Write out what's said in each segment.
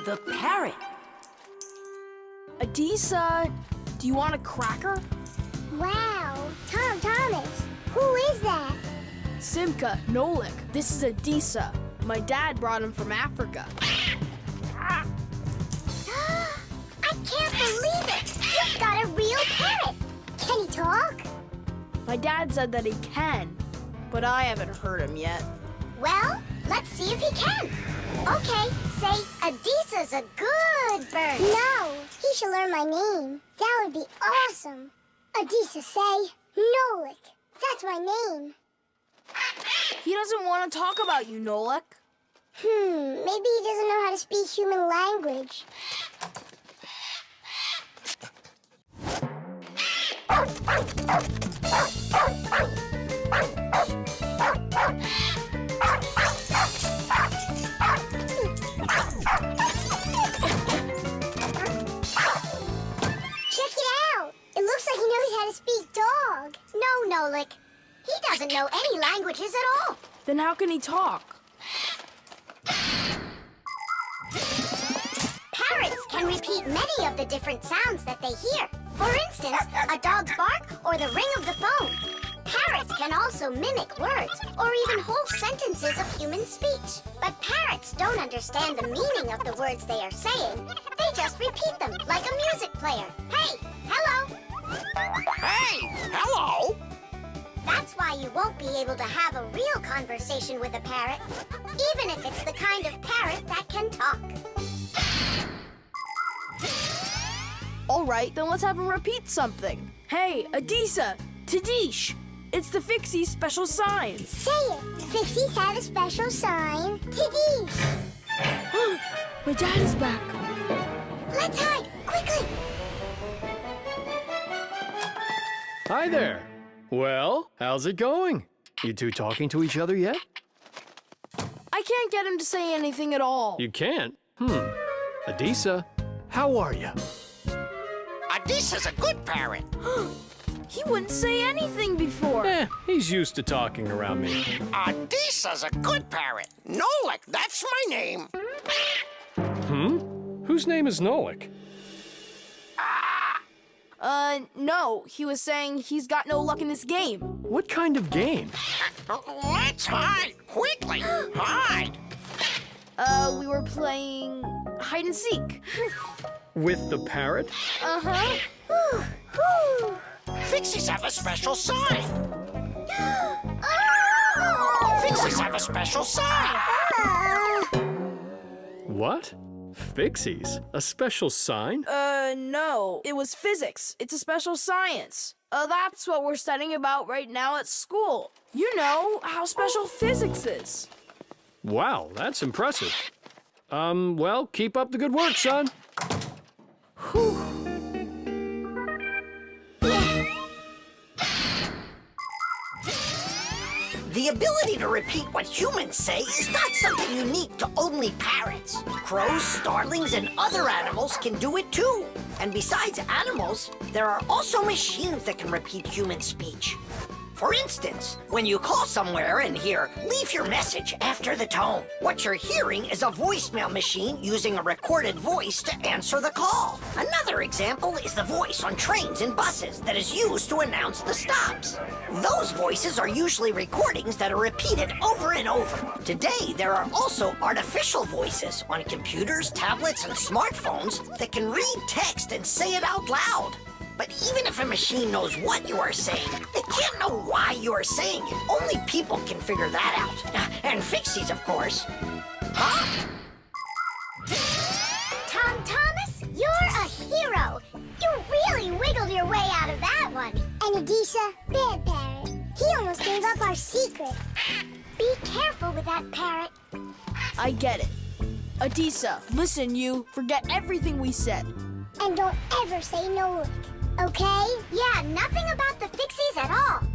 The parrot. Adisa, do you want a cracker? Wow, Thomas, who is that? Simka, Nolik, this is Adisa. My dad brought him from Africa. I can't believe it! You've got a real parrot! Can he talk? My dad said that he can, but I haven't heard him yet. Well, let's see if he can. Okay, say, Adisa's a good bird. No, he should learn my name. That would be awesome. Adisa, say, Nolik. That's my name. He doesn't want to talk about you, Nolik. Maybe he doesn't know how to speak human language. Nolik. He doesn't know any languages at all. Then how can he talk? Parrots can repeat many of the different sounds that they hear. For instance, a dog's bark or the ring of the phone. Parrots can also mimic words or even whole sentences of human speech. But parrots don't understand the meaning of the words they are saying. They just repeat them like a music player. Hey, hello. Hey, hello. That's why you won't be able to have a real conversation with a parrot, even if it's the kind of parrot that can talk. All right, then let's have him repeat something. Hey, Adisa, Tadish, it's the Fixie special sign. Say it. Fixies have a special sign. Tadish. My dad is back. Let's hide, quickly. Hi there. Well, how's it going? You two talking to each other yet? I can't get him to say anything at all. You can't? Adisa, how are you? Adisa's a good parrot. He wouldn't say anything before. He's used to talking around me. Adisa's a good parrot. Nolik, that's my name. Whose name is Nolik? No. He was saying he's got no luck in this game. What kind of game? Let's hide, quickly. Hide. We were playing hide and seek. With the parrot? Uh-huh. Fixies have a special sign. Oh! Fixies have a special sign. What? Fixies? A special sign? No. It was physics. It's a special science. That's what we're studying about right now at school. You know how special physics is. Wow, that's impressive. Well, keep up the good work, son. Whew. The ability to repeat what humans say is not something unique to only parrots. Crows, starlings, and other animals can do it too. And besides animals, there are also machines that can repeat human speech. For instance, when you call somewhere and hear, "Leave your message after the tone," what you're hearing is a voicemail machine using a recorded voice to answer the call. Another example is the voice on trains and buses that is used to announce the stops. Those voices are usually recordings that are repeated over and over. Today, there are also artificial voices on computers, tablets, and smartphones that can read text and say it out loud. But even if a machine knows what you are saying, it can't know why you are saying it. Only people can figure that out. And Fixies, of course. Huh? Thomas, you're a hero. You really wiggled your way out of that one. And Adisa, bad parrot. He almost gave up our secret. Be careful with that parrot. I get it. Adisa, listen, you. Forget everything we said. And don't ever say no lick. Okay? Yeah, nothing about the Fixies at all.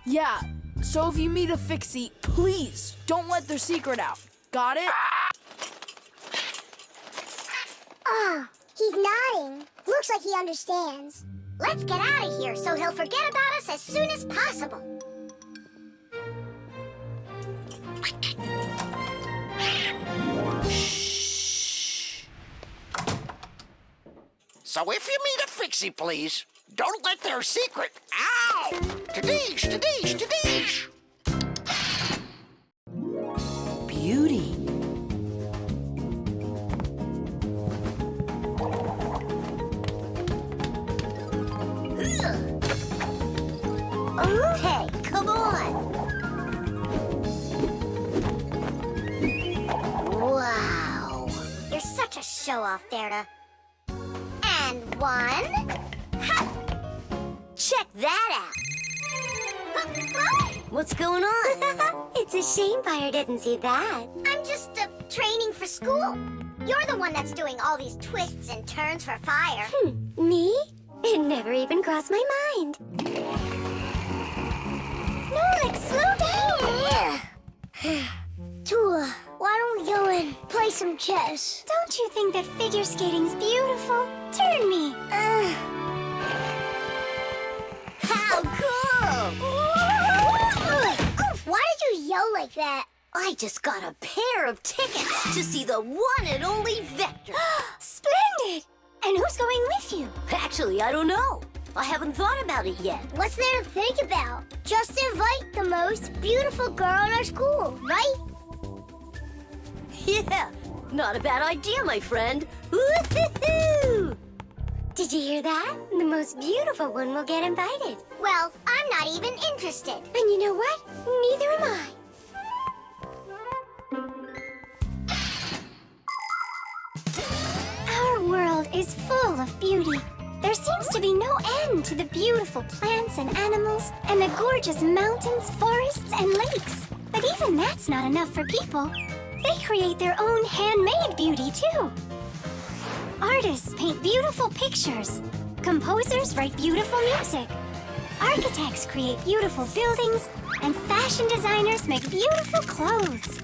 Yeah, so if you meet a Fixie, please don't let their secret out. Got it? Oh, he's nodding. Looks like he understands. Let's get out of here so he'll forget about us as soon as possible. So if you meet a Fixie, please, don't let their secret... Ow! Tadish, tadish, tadish! Beauty. Okay, come on. Wow. You're such a show-off, Berta. And one. Ha! Check that out. What's going on? It's a shame Fire didn't see that. I'm just training for school. You're the one that's doing all these twists and turns for Fire. Me? It never even crossed my mind. Nolik, slow down! Tula, why don't we go and play some chess? Don't you think that figure skating's beautiful? Turn me. How cool! Why did you yell like that? I just got a pair of tickets to see the one and only Vector. Splendid! And who's going with you? Actually, I don't know. I haven't thought about it yet. What's there to think about? Just invite the most beautiful girl in our school, right? Yeah, not a bad idea, my friend. Woo-hoo-hoo! Did you hear that? The most beautiful one will get invited. Well, I'm not even interested. And you know what? Neither am I. Our world is full of beauty. There seems to be no end to the beautiful plants and animals, and the gorgeous mountains, forests, and lakes. But even that's not enough for people. They create their own handmade beauty, too. Artists paint beautiful pictures. Composers write beautiful music. Architects create beautiful buildings, and fashion designers make beautiful clothes.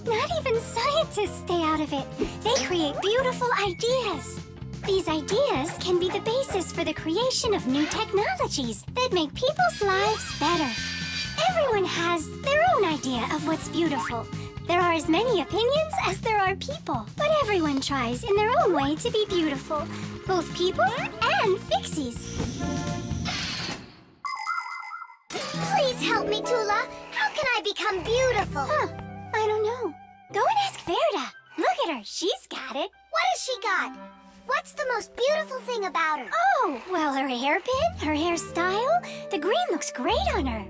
Not even scientists stay out of it. They create beautiful ideas. These ideas can be the basis for the creation of new technologies that make people's lives better. Everyone has their own idea of what's beautiful. There are as many opinions as there are people, but everyone tries in their own way to be beautiful, both people and Fixies. Please help me, Tula. How can I become beautiful? I don't know. Go and ask Verda. Look at her. She's got it. What has she got? What's the most beautiful thing about her? Oh, well, her hairpin, her hairstyle. The green looks great on her.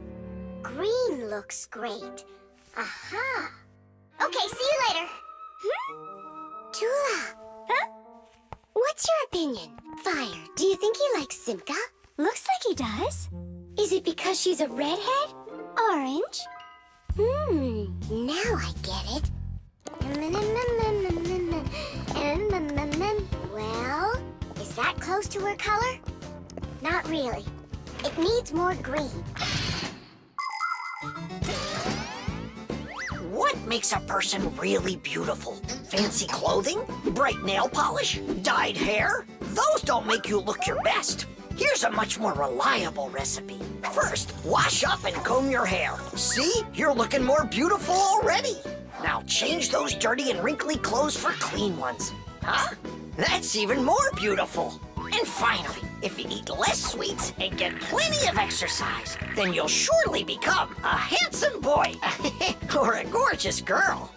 Green looks great. Aha. Okay, see you later. Tula. Huh? What's your opinion? Fire, do you think he likes Simka? Looks like he does. Is it because she's a redhead? Orange. Now I get it. Well, is that close to her color? Not really. It needs more green. What makes a person really beautiful? Fancy clothing? Bright nail polish? Dyed hair? Those don't make you look your best. Here's a much more reliable recipe. First, wash up and comb your hair. See? You're looking more beautiful already. Now change those dirty and wrinkly clothes for clean ones. Huh? That's even more beautiful. And finally, if you eat less sweets and get plenty of exercise, then you'll surely become a handsome boy or a gorgeous girl.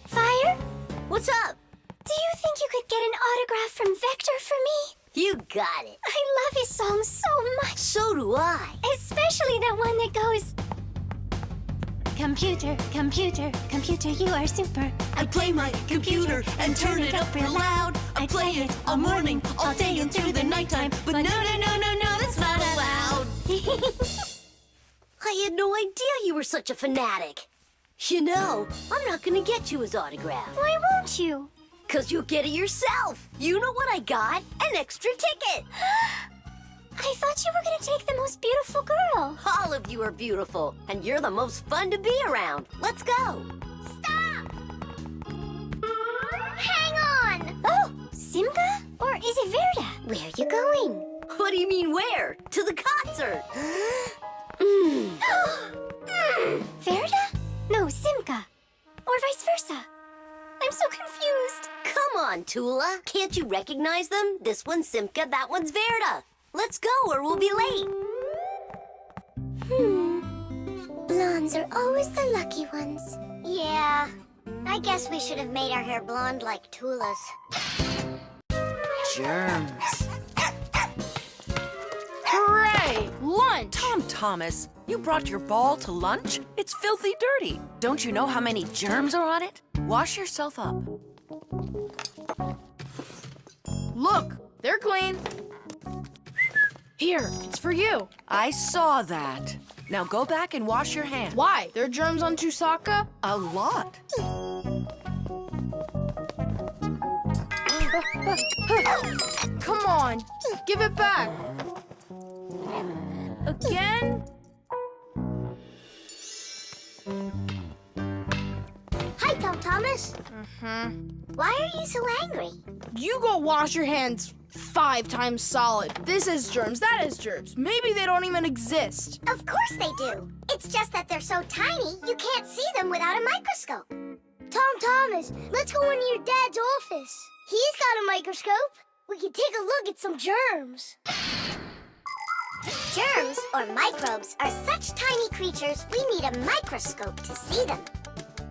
Fire? What's up? Do you think you could get an autograph from Vector for me? You got it. I love his song so much. So do I. Especially that one that goes... Computer, computer, computer, you are super. I play my computer and turn it up real loud. I play it all morning, all day, and through the nighttime. But no, that's not allowed. I had no idea you were such a fanatic. You know, I'm not gonna get you his autograph. Why won't you? 'Cause you'll get it yourself. You know what I got? An extra ticket. I thought you were gonna take the most beautiful girl. All of you are beautiful, and you're the most fun to be around. Let's go. Stop! Hang on! Oh, Simka? Or is it Verda? Where are you going? What do you mean where? To the concert. Verda? No, Simka. Or vice versa. I'm so confused. Tula. Can't you recognize them? This one's Simka, that one's Verda. Let's go or we'll be late. Blondes are always the lucky ones. Yeah, I guess we should have made our hair blonde like Tula's. Germs. Hooray! Lunch! Tom Thomas, you brought your ball to lunch? It's filthy dirty. Don't you know how many germs are on it? Wash yourself up. Look, they're clean. Here, it's for you. I saw that. Now go back and wash your hands. Why? There are germs on Tusaka? A lot. Come on, give it back. Again? Hi, Tom Thomas. Why are you so angry? You go wash your hands 5 times solid. This is germs, that is germs. Maybe they don't even exist. Of course they do. It's just that they're so tiny, you can't see them without a microscope. Tom Thomas, let's go into your dad's office. He's got a microscope. We can take a look at some germs. Germs, or microbes, are such tiny creatures we need a microscope to see them.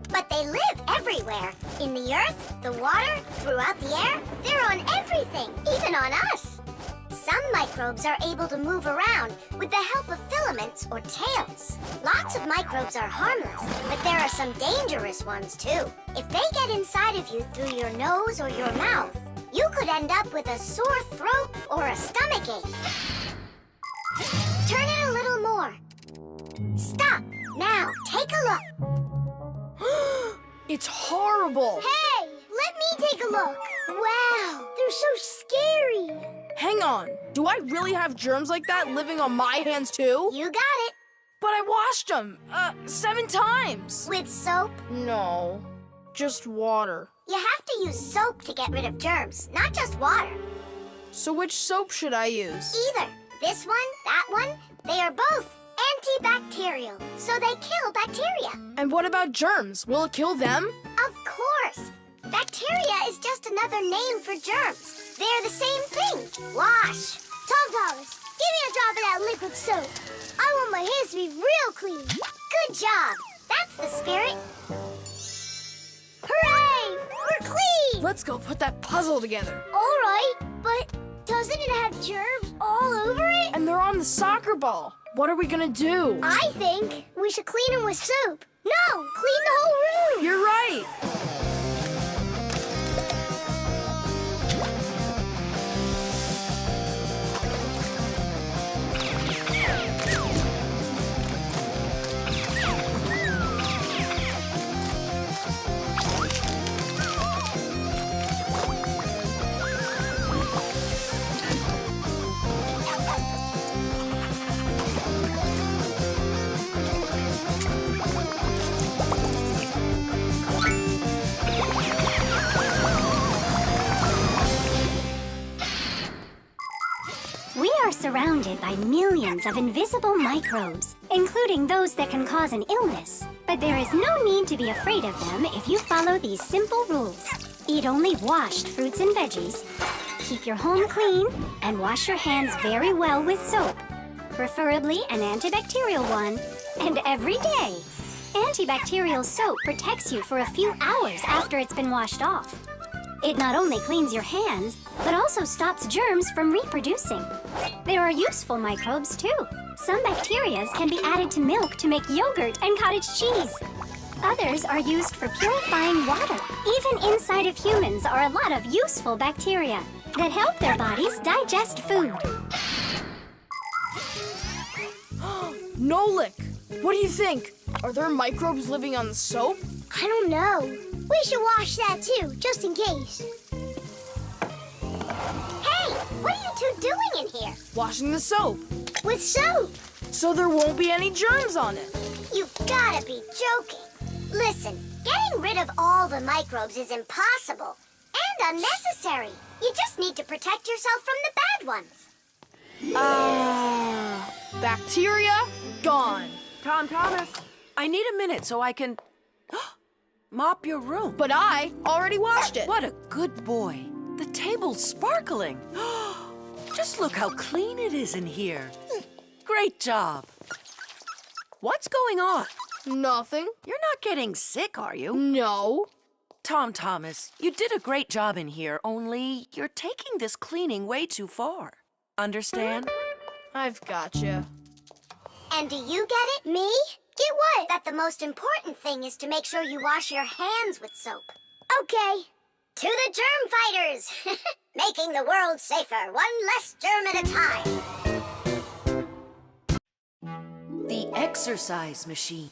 But they live everywhere. In the earth, the water, throughout the air. They're on everything, even on us. Some microbes are able to move around with the help of filaments or tails. Lots of microbes are harmless, but there are some dangerous ones too. If they get inside of you through your nose or your mouth, you could end up with a sore throat or a stomachache. Turn it a little more. Stop. Now, take a look. It's horrible. Hey, let me take a look. Wow, they're so scary. Hang on, do I really have germs like that living on my hands too? You got it. But I washed them 7 times. With soap? No, just water. You have to use soap to get rid of germs, not just water. So which soap should I use? Either this one, that one, they are both antibacterial, so they kill bacteria. And what about germs? Will it kill them? Of course. Bacteria is just another name for germs. They're the same thing. Wash. Tom Thomas, give me a drop of that liquid soap. I want my hands to be real clean. Good job. That's the spirit. Hooray! We're clean! Let's go put that puzzle together. All right, but doesn't it have germs all over it? And they're on the soccer ball. What are we gonna do? I think we should clean them with soap. No, clean the whole room. You're right. We are surrounded by millions of invisible microbes, including those that can cause an illness. But there is no need to be afraid of them if you follow these simple rules. Eat only washed fruits and veggies. Keep your home clean and wash your hands very well with soap, preferably an antibacterial one, and every day. Antibacterial soap protects you for a few hours after it's been washed off. It not only cleans your hands, but also stops germs from reproducing. There are useful microbes too. Some bacteria can be added to milk to make yogurt and cottage cheese. Others are used for purifying water. Even inside of humans are a lot of useful bacteria that help their bodies digest food. Nolik, what do you think? Are there microbes living on the soap? I don't know. We should wash that too, just in case. Hey, what are you two doing in here? Washing the soap, With soap? so there won't be any germs on it. You've gotta be joking. Listen, getting rid of all the microbes is impossible and unnecessary. You just need to protect yourself from the bad ones. Bacteria gone. Tom Thomas, I need a minute so I can... Mop your room. But I already washed it. What a good boy. The table's sparkling. Just look how clean it is in here. Great job. What's going on? Nothing. You're not getting sick, are you? No. Tom Thomas, you did a great job in here, only you're taking this cleaning way too far. Understand? I've gotcha. And do you get it? Me? Get what? That the most important thing is to make sure you wash your hands with soap. Okay. To the germ fighters! Making the world safer, one less germ at a time. The exercise machine.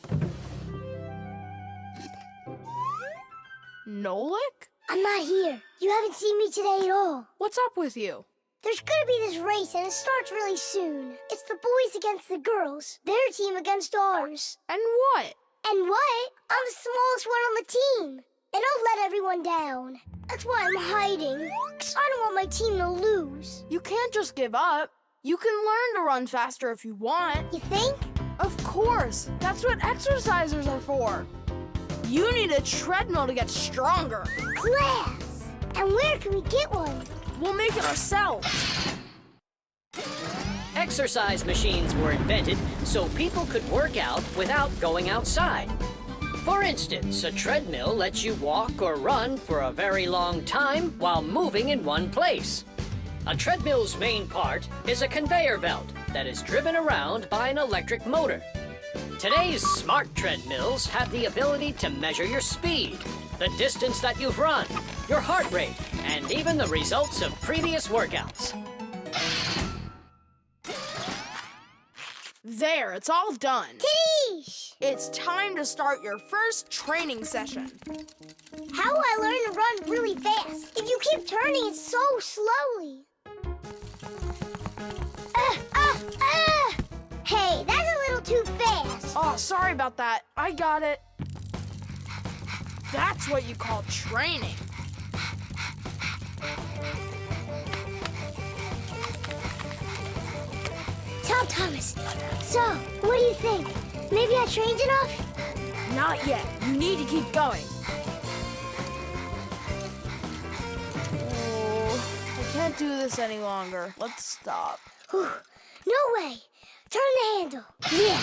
Nolik? I'm not here. You haven't seen me today at all. What's up with you? There's gonna be this race and it starts really soon. It's the boys against the girls. Their team against ours. And what? And what? I'm the smallest one on the team. And I'll let everyone down. That's why I'm hiding. 'Cause I don't want my team to lose. You can't just give up. You can learn to run faster if you want. You think? Of course. That's what exercisers are for. You need a treadmill to get stronger. Class! And where can we get one? We'll make it ourselves. Exercise machines were invented so people could work out without going outside. For instance, a treadmill lets you walk or run for a very long time while moving in one place. A treadmill's main part is a conveyor belt that is driven around by an electric motor. Today's smart treadmills have the ability to measure your speed, the distance that you've run, your heart rate, and even the results of previous workouts. There, it's all done. Tish! It's time to start your first training session. How will I learn to run really fast if you keep turning it so slowly? Hey, that's a little too fast. Oh, sorry about that. I got it. That's what you call training. Tom Thomas, so, what do you think? Maybe I trained enough? Not yet. You need to keep going. Oh, I can't do this any longer. Let's stop. Whew. No way. Turn the handle. Yeah.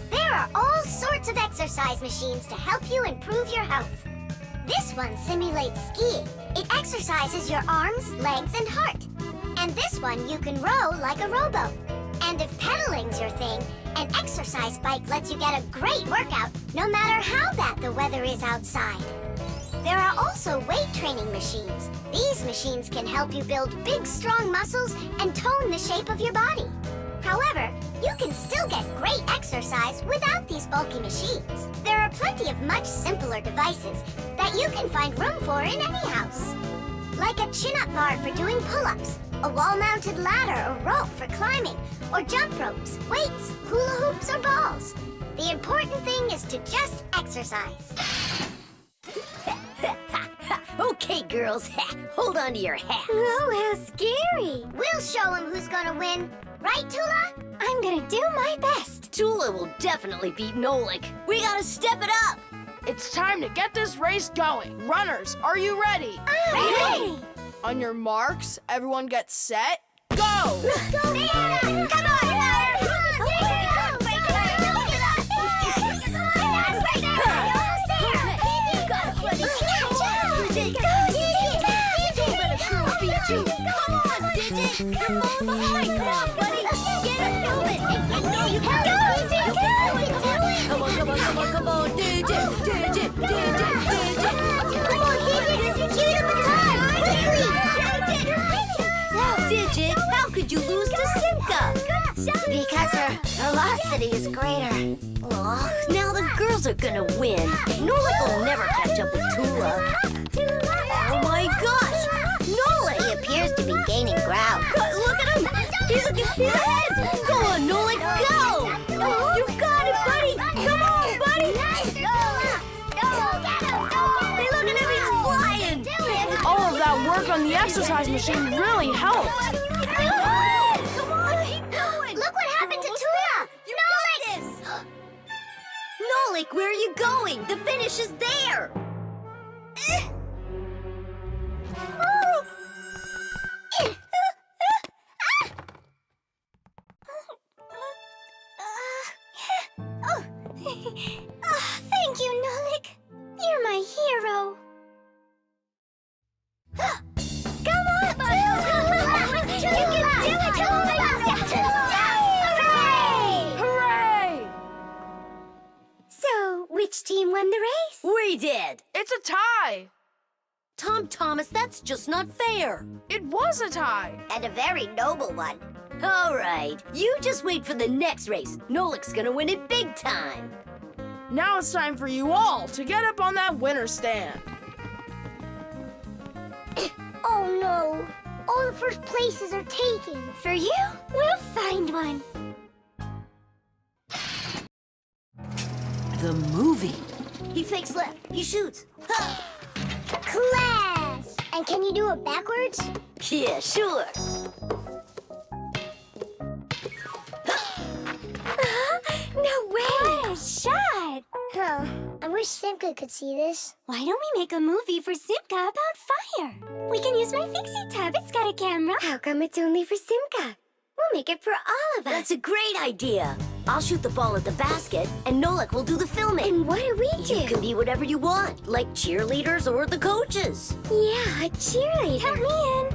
There are all sorts of exercise machines to help you improve your health. This one simulates skiing. It exercises your arms, legs, and heart. And this one you can row like a rowboat. And if pedaling's your thing, an exercise bike lets you get a great workout no matter how bad the weather is outside. There are also weight training machines. These machines can help you build big, strong muscles and tone the shape of your body. However, you can still get great exercise without these bulky machines. There are plenty of much simpler devices that you can find room for in any house. Like a chin-up bar for doing pull-ups, a wall-mounted ladder or rope for climbing, or jump ropes, weights, hula hoops, or balls. The important thing is to just exercise. Okay, girls, hold on to your hats. Oh, how scary. We'll show him who's gonna win. Right, Tula? I'm gonna do my best. Tula will definitely beat Nolik. We gotta step it up. It's time to get this race going. Runners, are you ready? Ready! On your marks, everyone get set, go! Let's go! Come on, Come on, DJ. Digit, how could you lose to Simca? Because her velocity is greater. Oh, now the girls are gonna win. Nolik will never catch up with Tula. Oh my gosh! Nolik! He appears to be gaining ground. Look at him! He's ahead! Go on, Nolik, go! You got it, buddy! Come on, buddy! Hey, look at him, he's flying! All of that work on the exercise machine really helped. Look what happened to Tula! Nolik, Nolik, where are you going? The finish is there! Thank you, Nolik. You're my hero. Come on, you can do it, Hooray! Hooray! So, which team won the race? We did! It's a tie. Tom Thomas, that's just not fair. It was a tie. And a very noble one. All right, you just wait for the next race. Nolik's gonna win it big time. Now it's time for you all to get up on that winner stand. Oh no! All the first places are taken. For you, we'll find one. The movie. He fakes left. He shoots. Ha! Class! And can you do it backwards? Yeah, sure. No way! What a shot! Huh. I wish Simka could see this. Why don't we make a movie for Simka about fire? We can use my Fixie tub. It's got a camera. How come it's only for Simka? We'll make it for all of us. That's a great idea. I'll shoot the ball at the basket, and Nolik will do the filming. And what do we do? You can be whatever you want, like cheerleaders or the coaches. Yeah, a cheerleader. Help me in.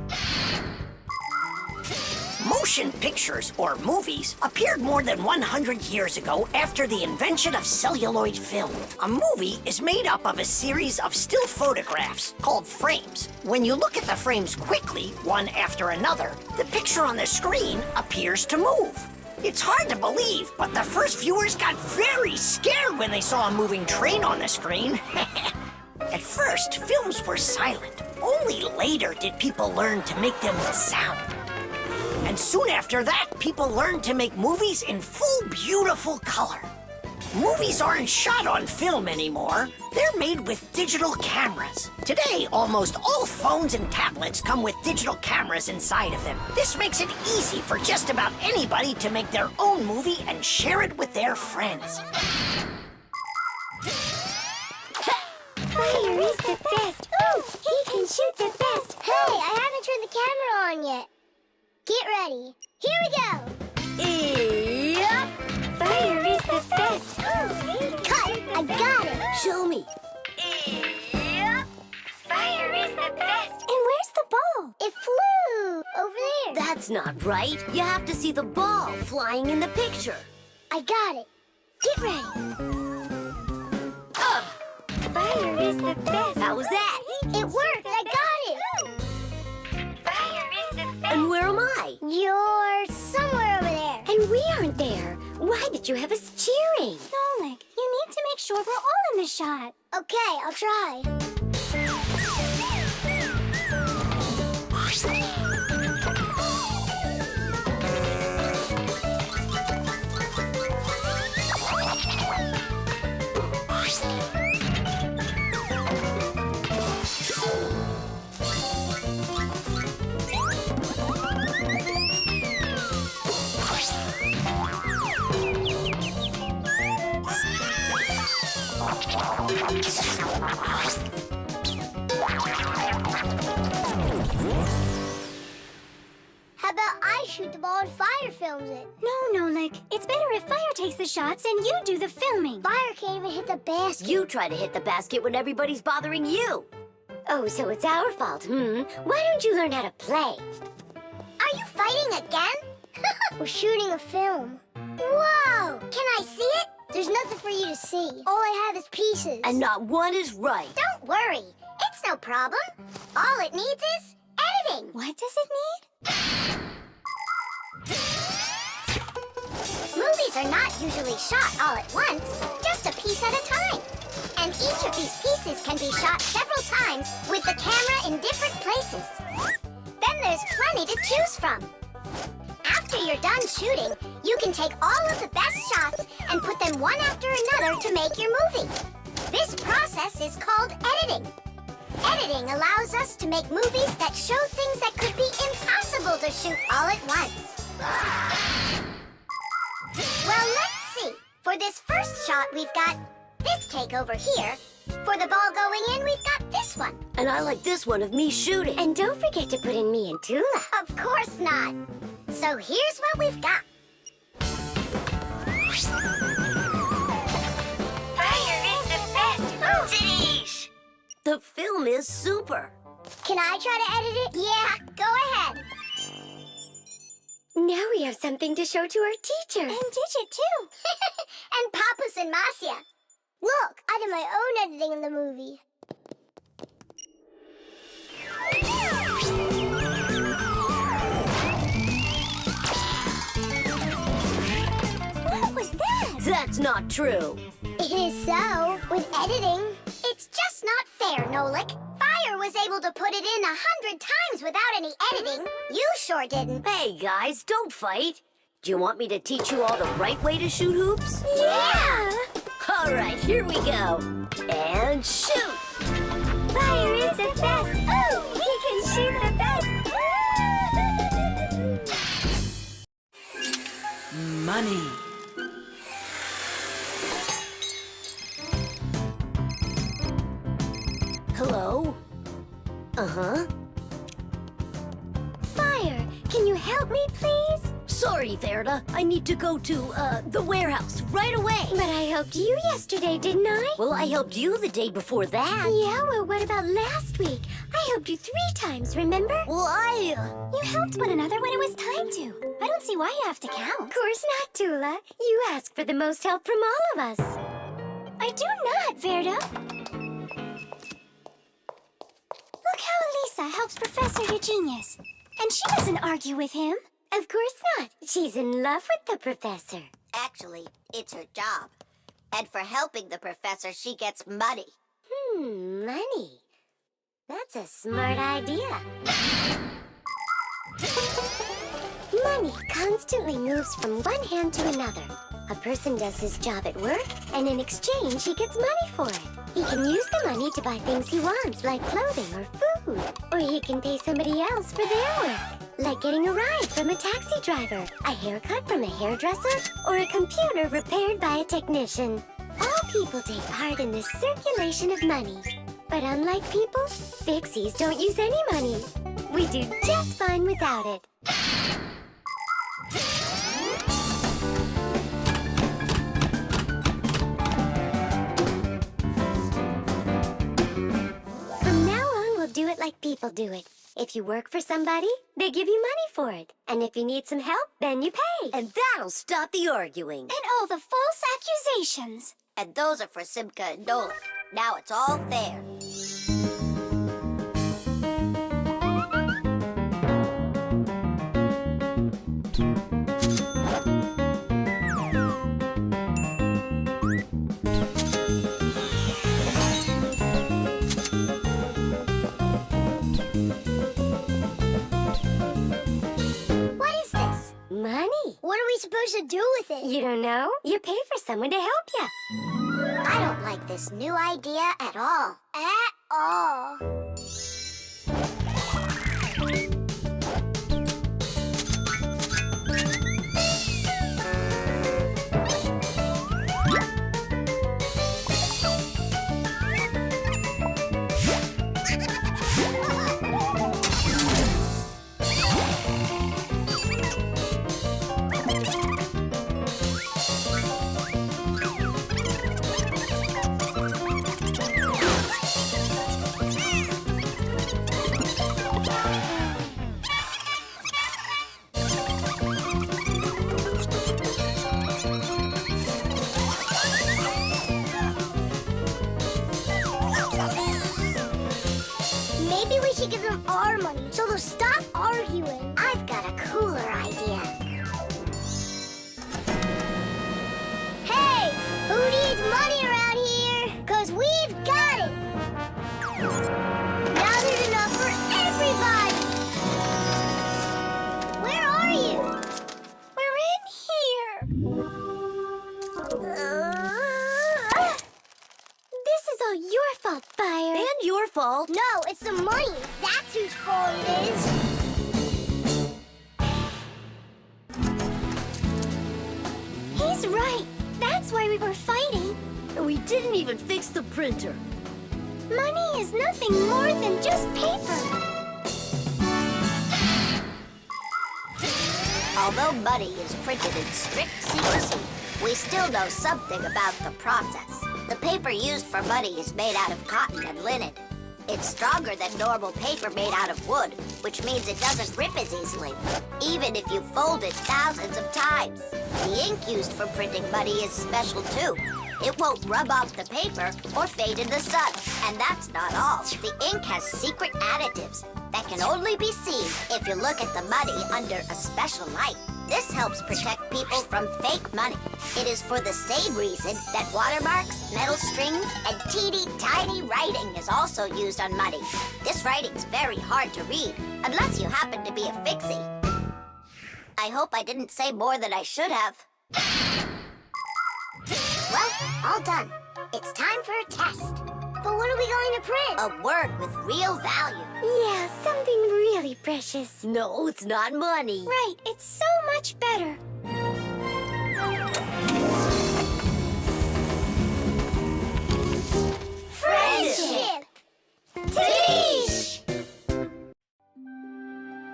Motion pictures, or movies, appeared more than 100 years ago after the invention of celluloid film. A movie is made up of a series of still photographs called frames. When you look at the frames quickly, one after another, the picture on the screen appears to move. It's hard to believe, but the first viewers got very scared when they saw a moving train on the screen. At first, films were silent. Only later did people learn to make them with sound. And soon after that, people learned to make movies in full, beautiful color. Movies aren't shot on film anymore. They're made with digital cameras. Today, almost all phones and tablets come with digital cameras inside of them. This makes it easy for just about anybody to make their own movie and share it with their friends. Fire is the best. Ooh, he can shoot the best. Hey, I haven't turned the camera on yet. Get ready. Here we go. Yep. Fire is the best. Cut. I got it. Show me. Yep. Fire is the best. And where's the ball? It flew over there. That's not right. You have to see the ball flying in the picture. I got it. Get ready. Fire is the best. How was that? It worked. I got it. Fire is the best. And where am I? You're somewhere over there. And we aren't there. Why did you have us cheering? Nolik, you need to make sure we're all in the shot. Okay, I'll try. How about I shoot the ball and Fire films it? No, Nolik. It's better if Fire takes the shots and you do the filming. Fire can't even hit the basket. You try to hit the basket when everybody's bothering you. Oh, so it's our fault, Why don't you learn how to play? Are you fighting again? We're shooting a film. Whoa! Can I see it? There's nothing for you to see. All I have is pieces. And not one is right. Don't worry. It's no problem. All it needs is editing. What does it need? Movies are not usually shot all at once, just a piece at a time. And each of these pieces can be shot several times with the camera in different places. Then there's plenty to choose from. After you're done shooting, you can take all of the best shots and put them one after another to make your movie. This process is called editing. Editing allows us to make movies that show things that could be impossible to shoot all at once. Well, let's see. For this first shot, we've got this cake over here. For the ball going in, we've got this one. And I like this one of me shooting. And don't forget to put in me and Tula. Of course not. So here's what we've got. Fire is the best. Oh, Denise! The film is super. Can I try to edit it? Yeah, go ahead. Now we have something to show to our teacher. And Digit, too. And Papas and Masya. Look, I did my own editing in the movie. What was that? That's not true. It is so. With editing, it's just not fair, Nolik. Fire was able to put it in 100 times without any editing. You sure didn't. Hey, guys, don't fight. Do you want me to teach you all the right way to shoot hoops? Yeah! All right, here we go. And shoot! Fire is the best! Oh, he can shoot the best! Money. Hello? Uh-huh. Fire, can you help me, please? Sorry, Verda. I need to go to, the warehouse right away. But I helped you yesterday, didn't I? Well, I helped you the day before that. Yeah, well, what about last week? I helped you 3 times, remember? Well, You helped one another when it was time to. I don't see why you have to count. Of course not, Tula. You ask for the most help from all of us. I do not, Verda. Look how Elisa helps Professor Eugenius. And she doesn't argue with him. Of course not. She's in love with the professor. Actually, it's her job. And for helping the professor, she gets money. Money. That's a smart idea. Money constantly moves from one hand to another. A person does his job at work, and in exchange, he gets money for it. He can use the money to buy things he wants, like clothing or food. Or he can pay somebody else for their work, like getting a ride from a taxi driver, a haircut from a hairdresser, or a computer repaired by a technician. All people take part in this circulation of money. But unlike people, Fixies don't use any money. We do just fine without it. From now on, we'll do it like people do it. If you work for somebody, they give you money for it. And if you need some help, then you pay. And that'll stop the arguing. And all the false accusations. And those are for Simka and Nolik. Now it's all fair. What is this? Money. What are we supposed to do with it? You don't know? You pay for someone to help you. I don't like this new idea at all. At all. Maybe we should give them our money so they'll stop arguing. I've got a cooler idea. Hey, who needs money around here? 'Cause we've got it. Now there's enough for everybody. Where are you? We're in here. This is all your fault, Fire. And your fault. No, it's the money. That's whose fault it is. He's right. That's why we were fighting. We didn't even fix the printer. Money is nothing more than just paper. Although money is printed in strict secrecy, we still know something about the process. The paper used for money is made out of cotton and linen. It's stronger than normal paper made out of wood, which means it doesn't rip as easily, even if you fold it thousands of times. The ink used for printing money is special too. It won't rub off the paper or fade in the sun. And that's not all. The ink has secret additives that can only be seen if you look at the money under a special light. This helps protect people from fake money. It is for the same reason that watermarks, metal strings, and teeny tiny writing is also used on money. This writing's very hard to read, unless you happen to be a Fixie. I hope I didn't say more than I should have. Well, all done. It's time for a test. But what are we going to print? A word with real value. Yeah, something really precious. No, it's not money. Right, it's so much better. Friendship! Tish!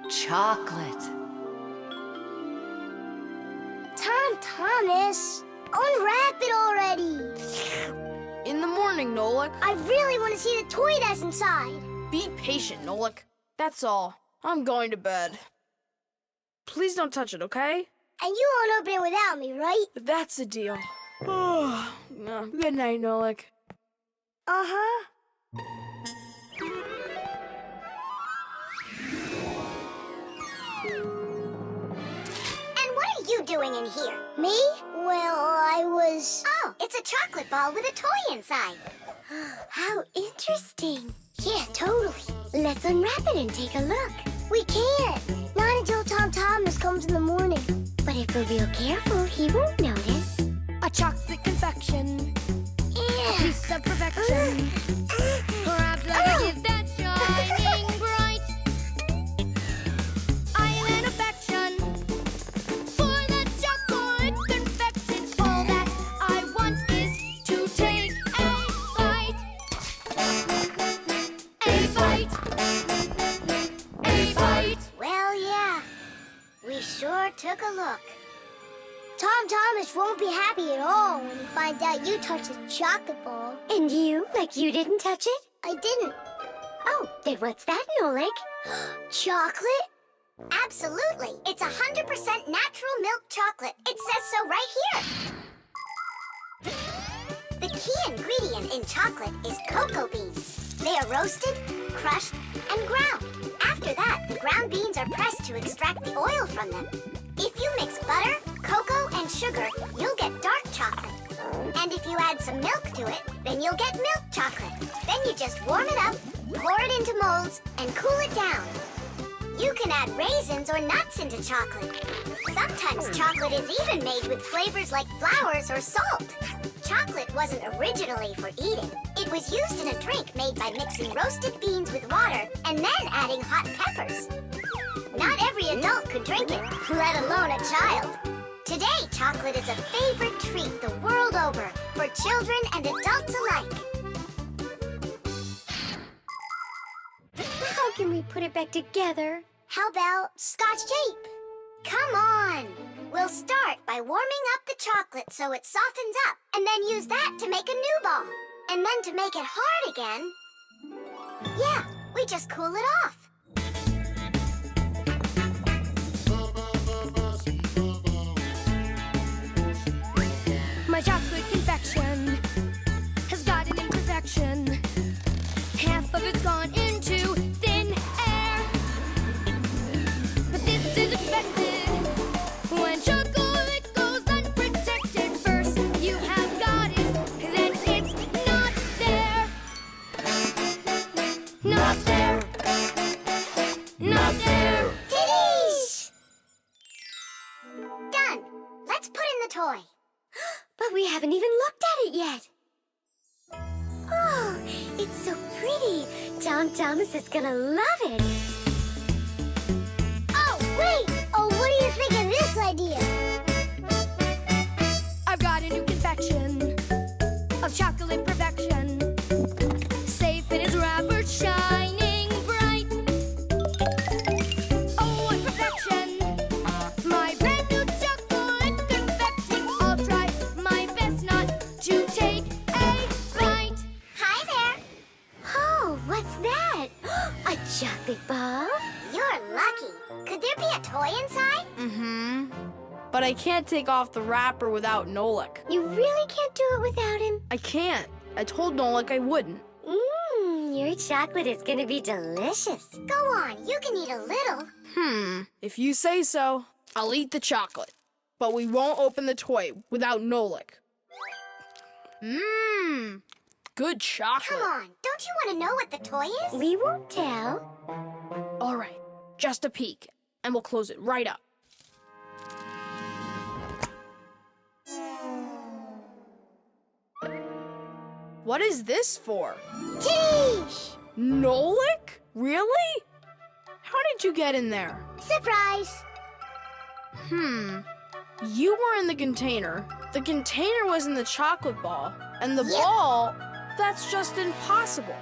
Chocolate. Thomas, unwrap it already. In the morning, Nolik. I really want to see the toy that's inside. Be patient, Nolik. That's all. I'm going to bed. Please don't touch it, okay? And you won't open it without me, right? That's the deal. Good night, Nolik. Uh-huh. And what are you doing in here? Me? Well, I was... Oh, it's a chocolate ball with a toy inside. How interesting. Yeah, totally. Let's unwrap it and take a look. We can't. Not until Tom Thomas comes in the morning. But if we're real careful, he won't notice. A chocolate confection. Yeah. Piece of perfection. Perhaps like a gift that's shining bright. Island affection. For the chocolate confection. All that I want is to take a bite. A bite. A bite. Well, yeah. We sure took a look. Tom Thomas won't be happy at all when he finds out you touched a chocolate ball. And you, like you didn't touch it? I didn't. Oh, then what's that, Nolik? Chocolate? Absolutely. It's 100% natural milk chocolate. It says so right here. The key ingredient in chocolate is cocoa beans. They are roasted, crushed, and ground. After that, the ground beans are pressed to extract the oil from them. If you mix butter, cocoa, and sugar, you'll get dark chocolate. And if you add some milk to it, then you'll get milk chocolate. Then you just warm it up, pour it into molds, and cool it down. You can add raisins or nuts into chocolate. Sometimes chocolate is even made with flavors like flowers or salt. Chocolate wasn't originally for eating. It was used in a drink made by mixing roasted beans with water and then adding hot peppers. Not every adult could drink it, let alone a child. Today, chocolate is a favorite treat the world over for children and adults alike. How can we put it back together? How about Scotch tape? Come on! We'll start by warming up the chocolate so it softens up, and then use that to make a new ball. And then to make it hard again... Yeah, we just cool it off. My chocolate confection has got an imperfection. Half of it's gone into thin air. But this is expected when chocolate goes unprotected. First you have got it, then it's not there. Not there. Not there. Titties! Done. Let's put in the toy. But we haven't even looked at it yet. Oh, it's so pretty. Tom Thomas is gonna love it. Oh, wait! Oh, what do you think of this idea? I've got a new confection. of chocolate perfection. Safe in his wrapper, shining bright. Oh, what perfection! My brand new chocolate confection. I'll try my best not to take a bite. Hi there. Oh, what's that? A chocolate ball? You're lucky. Could there be a toy inside? Mm-hmm. But I can't take off the wrapper without Nolik. You really can't do it without him? I can't. I told Nolik I wouldn't. Your chocolate is gonna be delicious. Go on, you can eat a little. If you say so, I'll eat the chocolate. But we won't open the toy without Nolik. Good chocolate. Come on, don't you want to know what the toy is? We won't tell. All right, just a peek, and we'll close it right up. What is this for? Tish! Nolik? Really? How did you get in there? Surprise! You were in the container. The container was in the chocolate ball. And the Yep. ball, that's just impossible.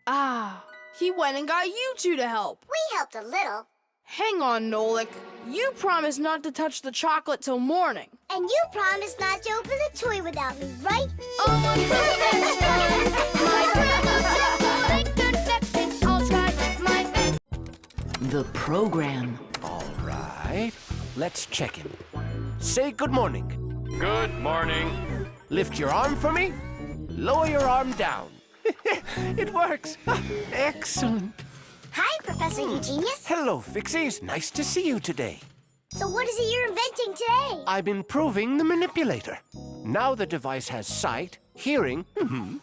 Ah, he went and got you two to help. We helped a little. Hang on, Nolik. You promised not to touch the chocolate till morning. And you promised not to open the toy without me, right? Oh, what perfection! My brand new chocolate confection. I'll try my best. The program. All right. Let's check in. Say good morning. Good morning. Lift your arm for me. Lower your arm down. It works. Excellent. Hi, Professor Eugenius. Hello, Fixies. Nice to see you today. So what is it you're inventing today? I'm improving the manipulator. Now the device has sight, hearing,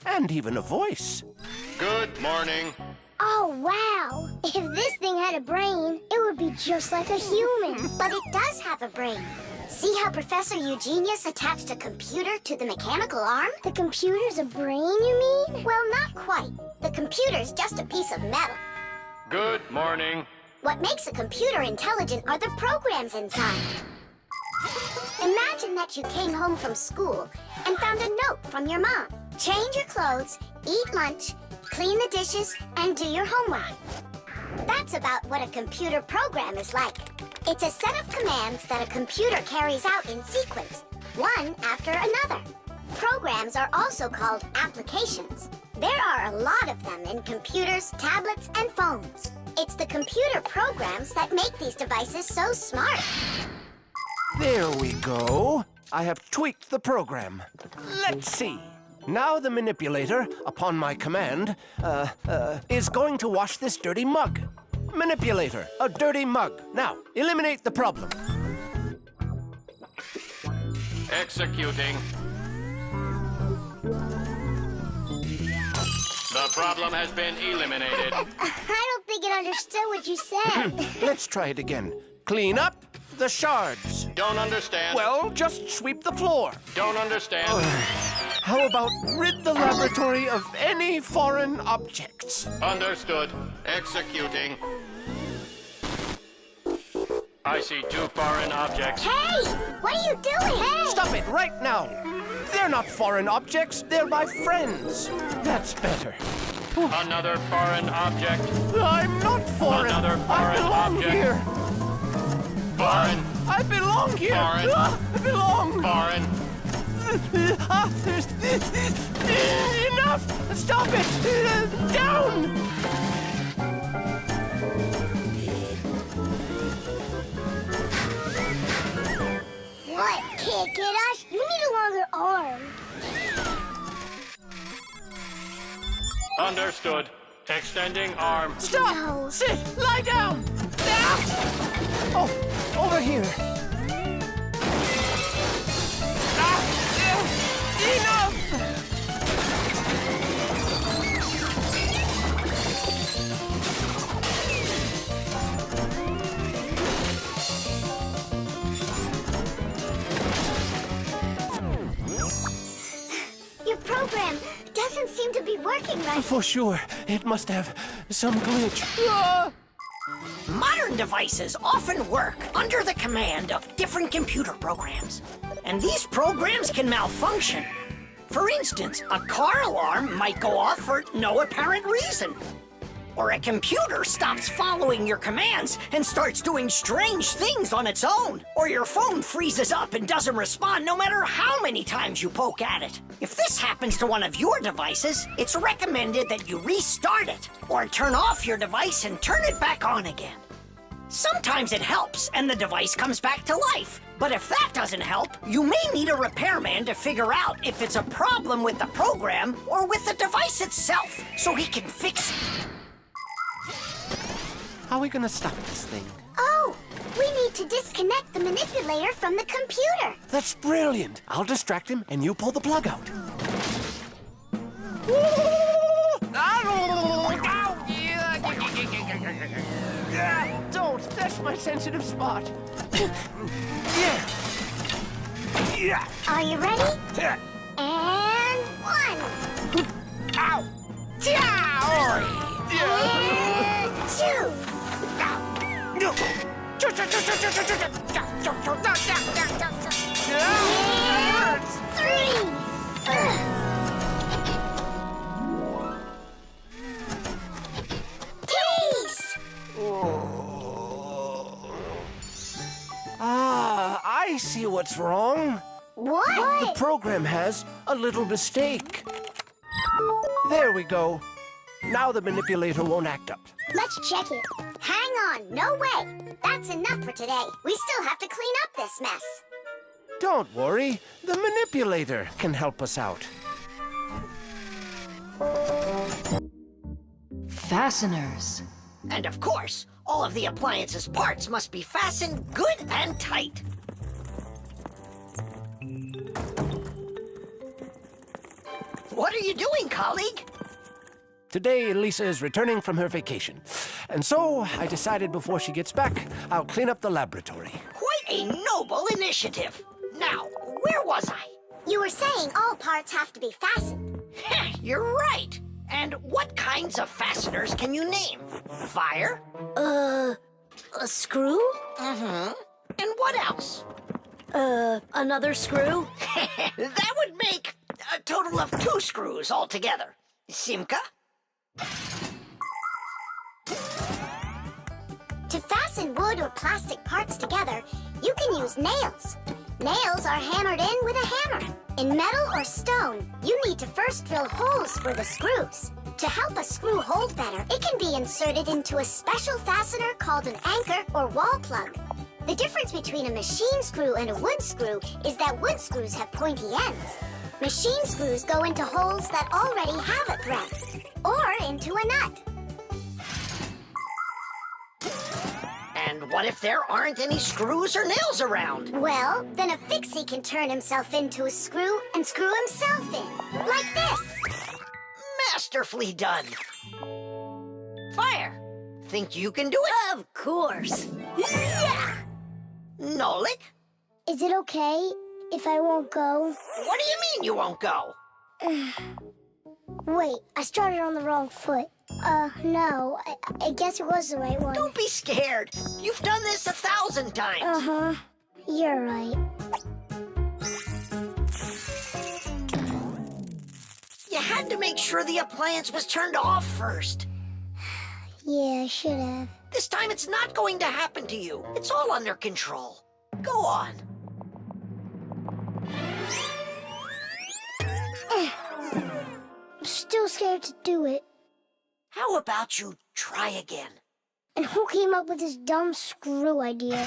and even a voice. Good morning. Oh, wow. If this thing had a brain, it would be just like a human. But it does have a brain. See how Professor Eugenius attached a computer to the mechanical arm? The computer's a brain, you mean? Well, not quite. The computer's just a piece of metal. Good morning. What makes a computer intelligent are the programs inside. Imagine that you came home from school and found a note from your mom. Change your clothes, eat lunch, clean the dishes, and do your homework. That's about what a computer program is like. It's a set of commands that a computer carries out in sequence, one after another. Programs are also called applications. There are a lot of them in computers, tablets, and phones. It's the computer programs that make these devices so smart. There we go. I have tweaked the program. Let's see. Now the manipulator, upon my command, is going to wash this dirty mug. Manipulator, a dirty mug. Now, eliminate the problem. Executing. The problem has been eliminated. I don't think it understood what you said. Let's try it again. Clean up the shards. Don't understand. Well, just sweep the floor. Don't understand. How about rid the laboratory of any foreign objects? Understood. Executing. I see 2 foreign objects. Hey! What are you doing? Hey! Stop it right now. They're not foreign objects. They're my friends. That's better. Another foreign object. I'm not foreign. Another I foreign belong object. here. Foreign. I belong here. Foreign. I belong. Foreign. There's enough. Stop it. Down. What? Can't get us? You need a longer arm. Understood. Extending arm. Stop. No. Sit. Lie down. Oh, over here. Enough. Your program doesn't seem to be working right. For sure. It must have some glitch. Modern devices often work under the command of different computer programs. And these programs can malfunction. For instance, a car alarm might go off for no apparent reason. Or a computer stops following your commands and starts doing strange things on its own. Or your phone freezes up and doesn't respond no matter how many times you poke at it. If this happens to one of your devices, it's recommended that you restart it or turn off your device and turn it back on again. Sometimes it helps and the device comes back to life. But if that doesn't help, you may need a repairman to figure out if it's a problem with the program or with the device itself, so he can fix it. How are we gonna stop this thing? Oh, we need to disconnect the manipulator from the computer. That's brilliant. I'll distract him and you pull the plug out. Don't, that's my sensitive spot. Are you ready? And 1. Ow! And 2. And 3. Taste! Ah, I see what's wrong. What? The program has a little mistake. There we go. Now the manipulator won't act up. Let's check it. Hang on, no way. That's enough for today. We still have to clean up this mess. Don't worry, the manipulator can help us out. Fasteners. And of course, all of the appliance's parts must be fastened good and tight. What are you doing, colleague? Today, Lisa is returning from her vacation. And so, I decided before she gets back, I'll clean up the laboratory. Quite a noble initiative. Now, where was I? You were saying all parts have to be fastened. You're right. And what kinds of fasteners can you name? Fire? A screw? Mm-hmm. And what else? Another screw? That would make a total of 2 screws altogether. Simka? To fasten wood or plastic parts together, you can use nails. Nails are hammered in with a hammer. In metal or stone, you need to first drill holes for the screws. To help a screw hold better, it can be inserted into a special fastener called an anchor or wall plug. The difference between a machine screw and a wood screw is that wood screws have pointy ends. Machine screws go into holes that already have a thread, or into a nut. And what if there aren't any screws or nails around? Well, then a fixie can turn himself into a screw and screw himself in, like this. Masterfully done. Fire, think you can do it? Of course. Yeah! Nolik? Is it okay if I won't go? What do you mean you won't go? Wait, I started on the wrong foot. No, I guess it was the right one. Don't be scared. You've done this 1,000 times. Uh-huh. You're right. You had to make sure the appliance was turned off first. Yeah, I should have. This time it's not going to happen to you. It's all under control. Go on. I'm still scared to do it. How about you try again? And who came up with this dumb screw idea?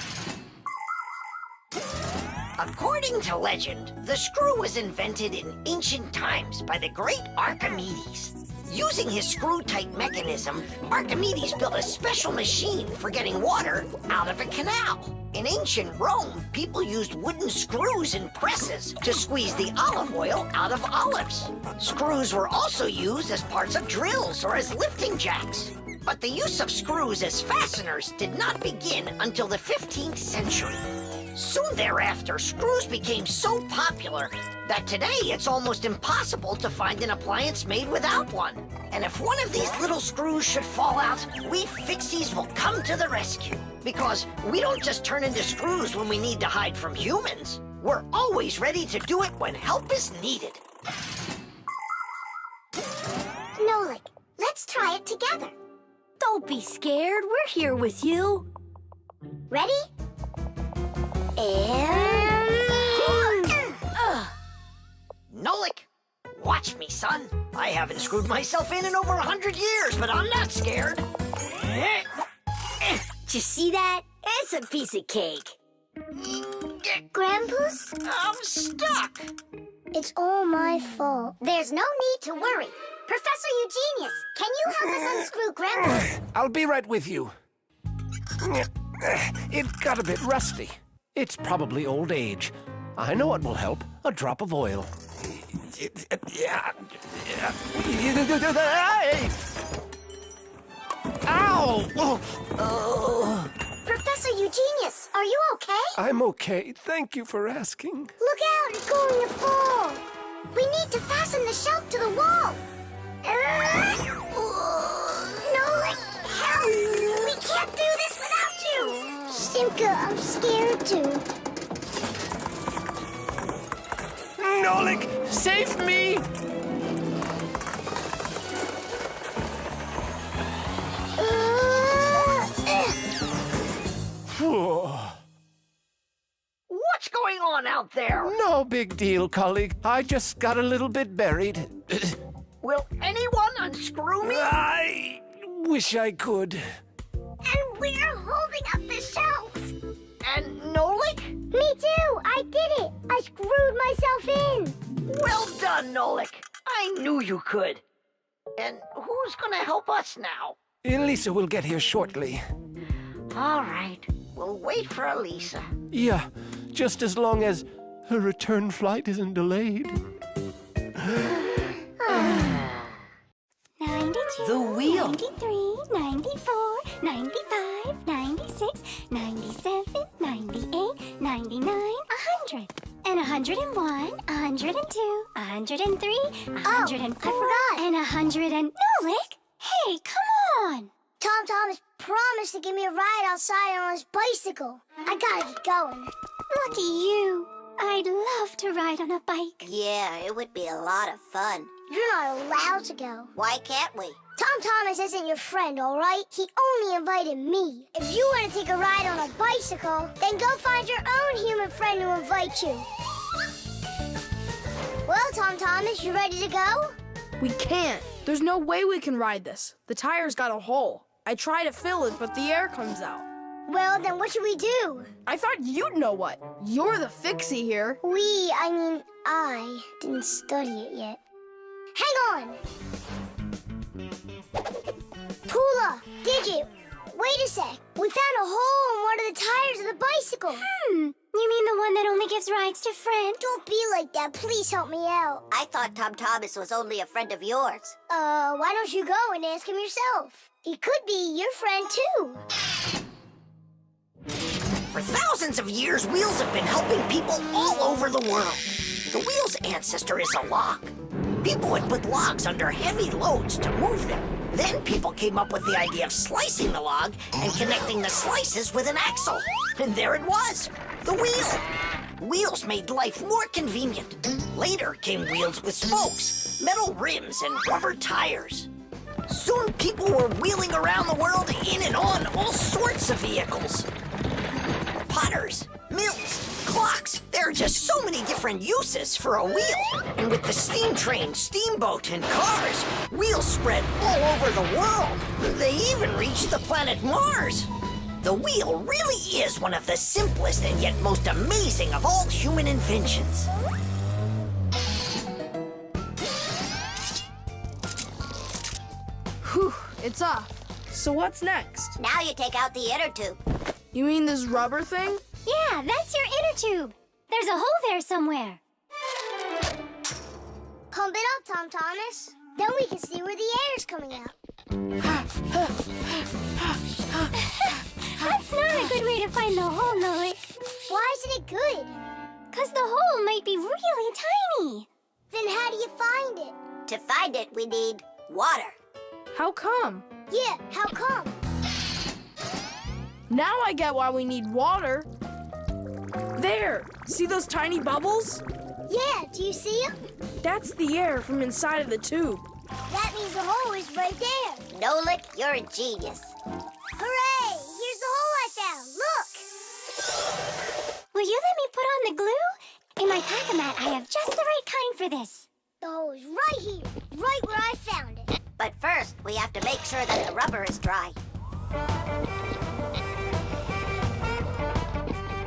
According to legend, the screw was invented in ancient times by the great Archimedes. Using his screw-tight mechanism, Archimedes built a special machine for getting water out of a canal. In ancient Rome, people used wooden screws in presses to squeeze the olive oil out of olives. Screws were also used as parts of drills or as lifting jacks. But the use of screws as fasteners did not begin until the 15th century. Soon thereafter, screws became so popular that today it's almost impossible to find an appliance made without one. And if one of these little screws should fall out, we Fixies will come to the rescue. Because we don't just turn into screws when we need to hide from humans. We're always ready to do it when help is needed. Don't be scared. We're here with you. Ready? And... Nolik, watch me, son. I haven't screwed myself in over 100 years, but I'm not scared. Did you see that? It's a piece of cake. Grandpa's? I'm stuck. It's all my fault. There's no need to worry. Professor Eugenius, can you help us unscrew Grandpa's? I'll be right with you. It got a bit rusty. It's probably old age. I know what will help. A drop of oil. Ow! Oh. Professor Eugenius, are you okay? I'm okay. Thank you for asking. Look out, it's going to fall. We need to fasten the shelf to the wall. No, help! We can't do this without you. Simka, I'm scared too. Nolik, save me! What's going on out there? No big deal, colleague. I just got a little bit buried. Will anyone unscrew me? I wish I could. And we're holding up the shelf. And Nolik? Me too, I did it. I screwed myself in. Well done, Nolik. I knew you could. And who's gonna help us now? Elisa will get here shortly. All right, we'll wait for Elisa. Yeah, just as long as her return flight isn't delayed. 92, The wheel. 93, 94, 95, 96, 97, 98, 99, 100. And 101, 102, 103, 104, I forgot. and 100 and... Nolik! Hey, come on! Tom Thomas promised to give me a ride outside on his bicycle. I gotta get going. Lucky you. I'd love to ride on a bike. Yeah, it would be a lot of fun. You're not allowed to go. Why can't we? Tom Thomas isn't your friend, all right? He only invited me. If you want to take a ride on a bicycle, then go find your own human friend to invite you. Well, Tom Thomas, you ready to go? We can't. There's no way we can ride this. The tire's got a hole. I try to fill it, but the air comes out. Well, then what should we do? I thought you'd know what. You're the Fixie here. I didn't study it yet. Hang on! Tula, Digit, wait a sec. We found a hole in one of the tires of the bicycle. You mean the one that only gives rides to friends? Don't be like that. Please help me out. I thought Tom Thomas was only a friend of yours. Why don't you go and ask him yourself? He could be your friend, too. For thousands of years, wheels have been helping people all over the world. The wheel's ancestor is a log. People would put logs under heavy loads to move them. Then people came up with the idea of slicing the log and connecting the slices with an axle. And there it was, the wheel. Wheels made life more convenient. Later came wheels with spokes, metal rims, and rubber tires. Soon people were wheeling around the world in and on all sorts of vehicles. Potters, mills, clocks. There are just so many different uses for a wheel. And with the steam train, steamboat, and cars, wheels spread all over the world. They even reached the planet Mars. The wheel really is one of the simplest and yet most amazing of all human inventions. Whew, it's off. So what's next? Now you take out the inner tube. You mean this rubber thing? Yeah, that's your inner tube. There's a hole there somewhere. Pump it up, Tom Thomas. Then we can see where the air's coming out. That's not a good way to find the hole, Nolik. Why isn't it good? 'Cause the hole might be really tiny. Then how do you find it? To find it, we need water. How come? Yeah, how come? Now I get why we need water. There! See those tiny bubbles? Yeah, do you see them? That's the air from inside of the tube. That means The hole is right there. Nolik, you're a genius. Hooray! Here's the hole I found. Look! Will you let me put on the glue? In my pack-a-mat, I have just the right kind for this. The hole is right here, right where I found it. But first, we have to make sure that the rubber is dry.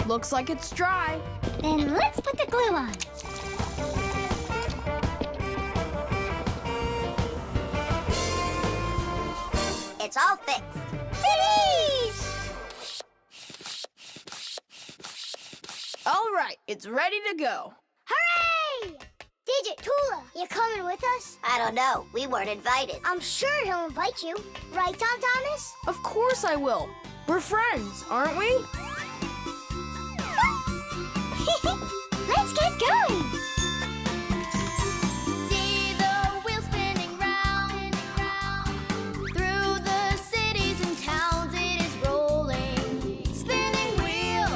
Looks like it's dry. Then let's put the glue on. It's all fixed. All right, it's ready to go. Hooray! Digit, Tula, you coming with us? I don't know. We weren't invited. I'm sure he'll invite you. Right, Tom Thomas? Of course I will. We're friends, aren't we? Let's get going. See the wheel spinning round, through the cities and towns it is rolling. Spinning wheel,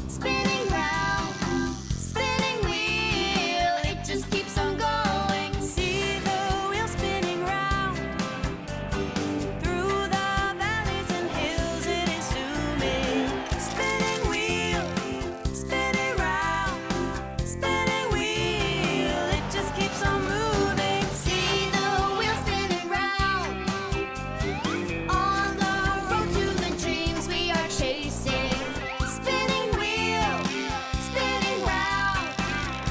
spinning round, spinning wheel, it just keeps on going. See the wheel spinning round. Through the valleys and hills it is zooming. Spinning wheel, spinning round. Spinning wheel, it just keeps on moving. See the wheel spinning round, on the road to the dreams we are chasing. Spinning wheel, spinning round,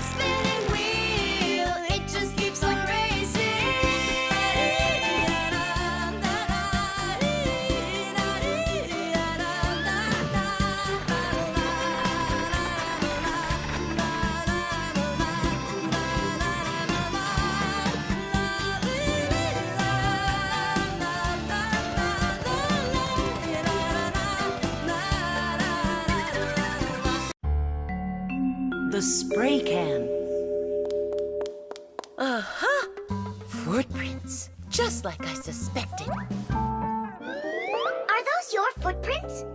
spinning wheel, it just keeps on The spray can. Uh-huh. Footprints. Just like I suspected. Are those your footprints?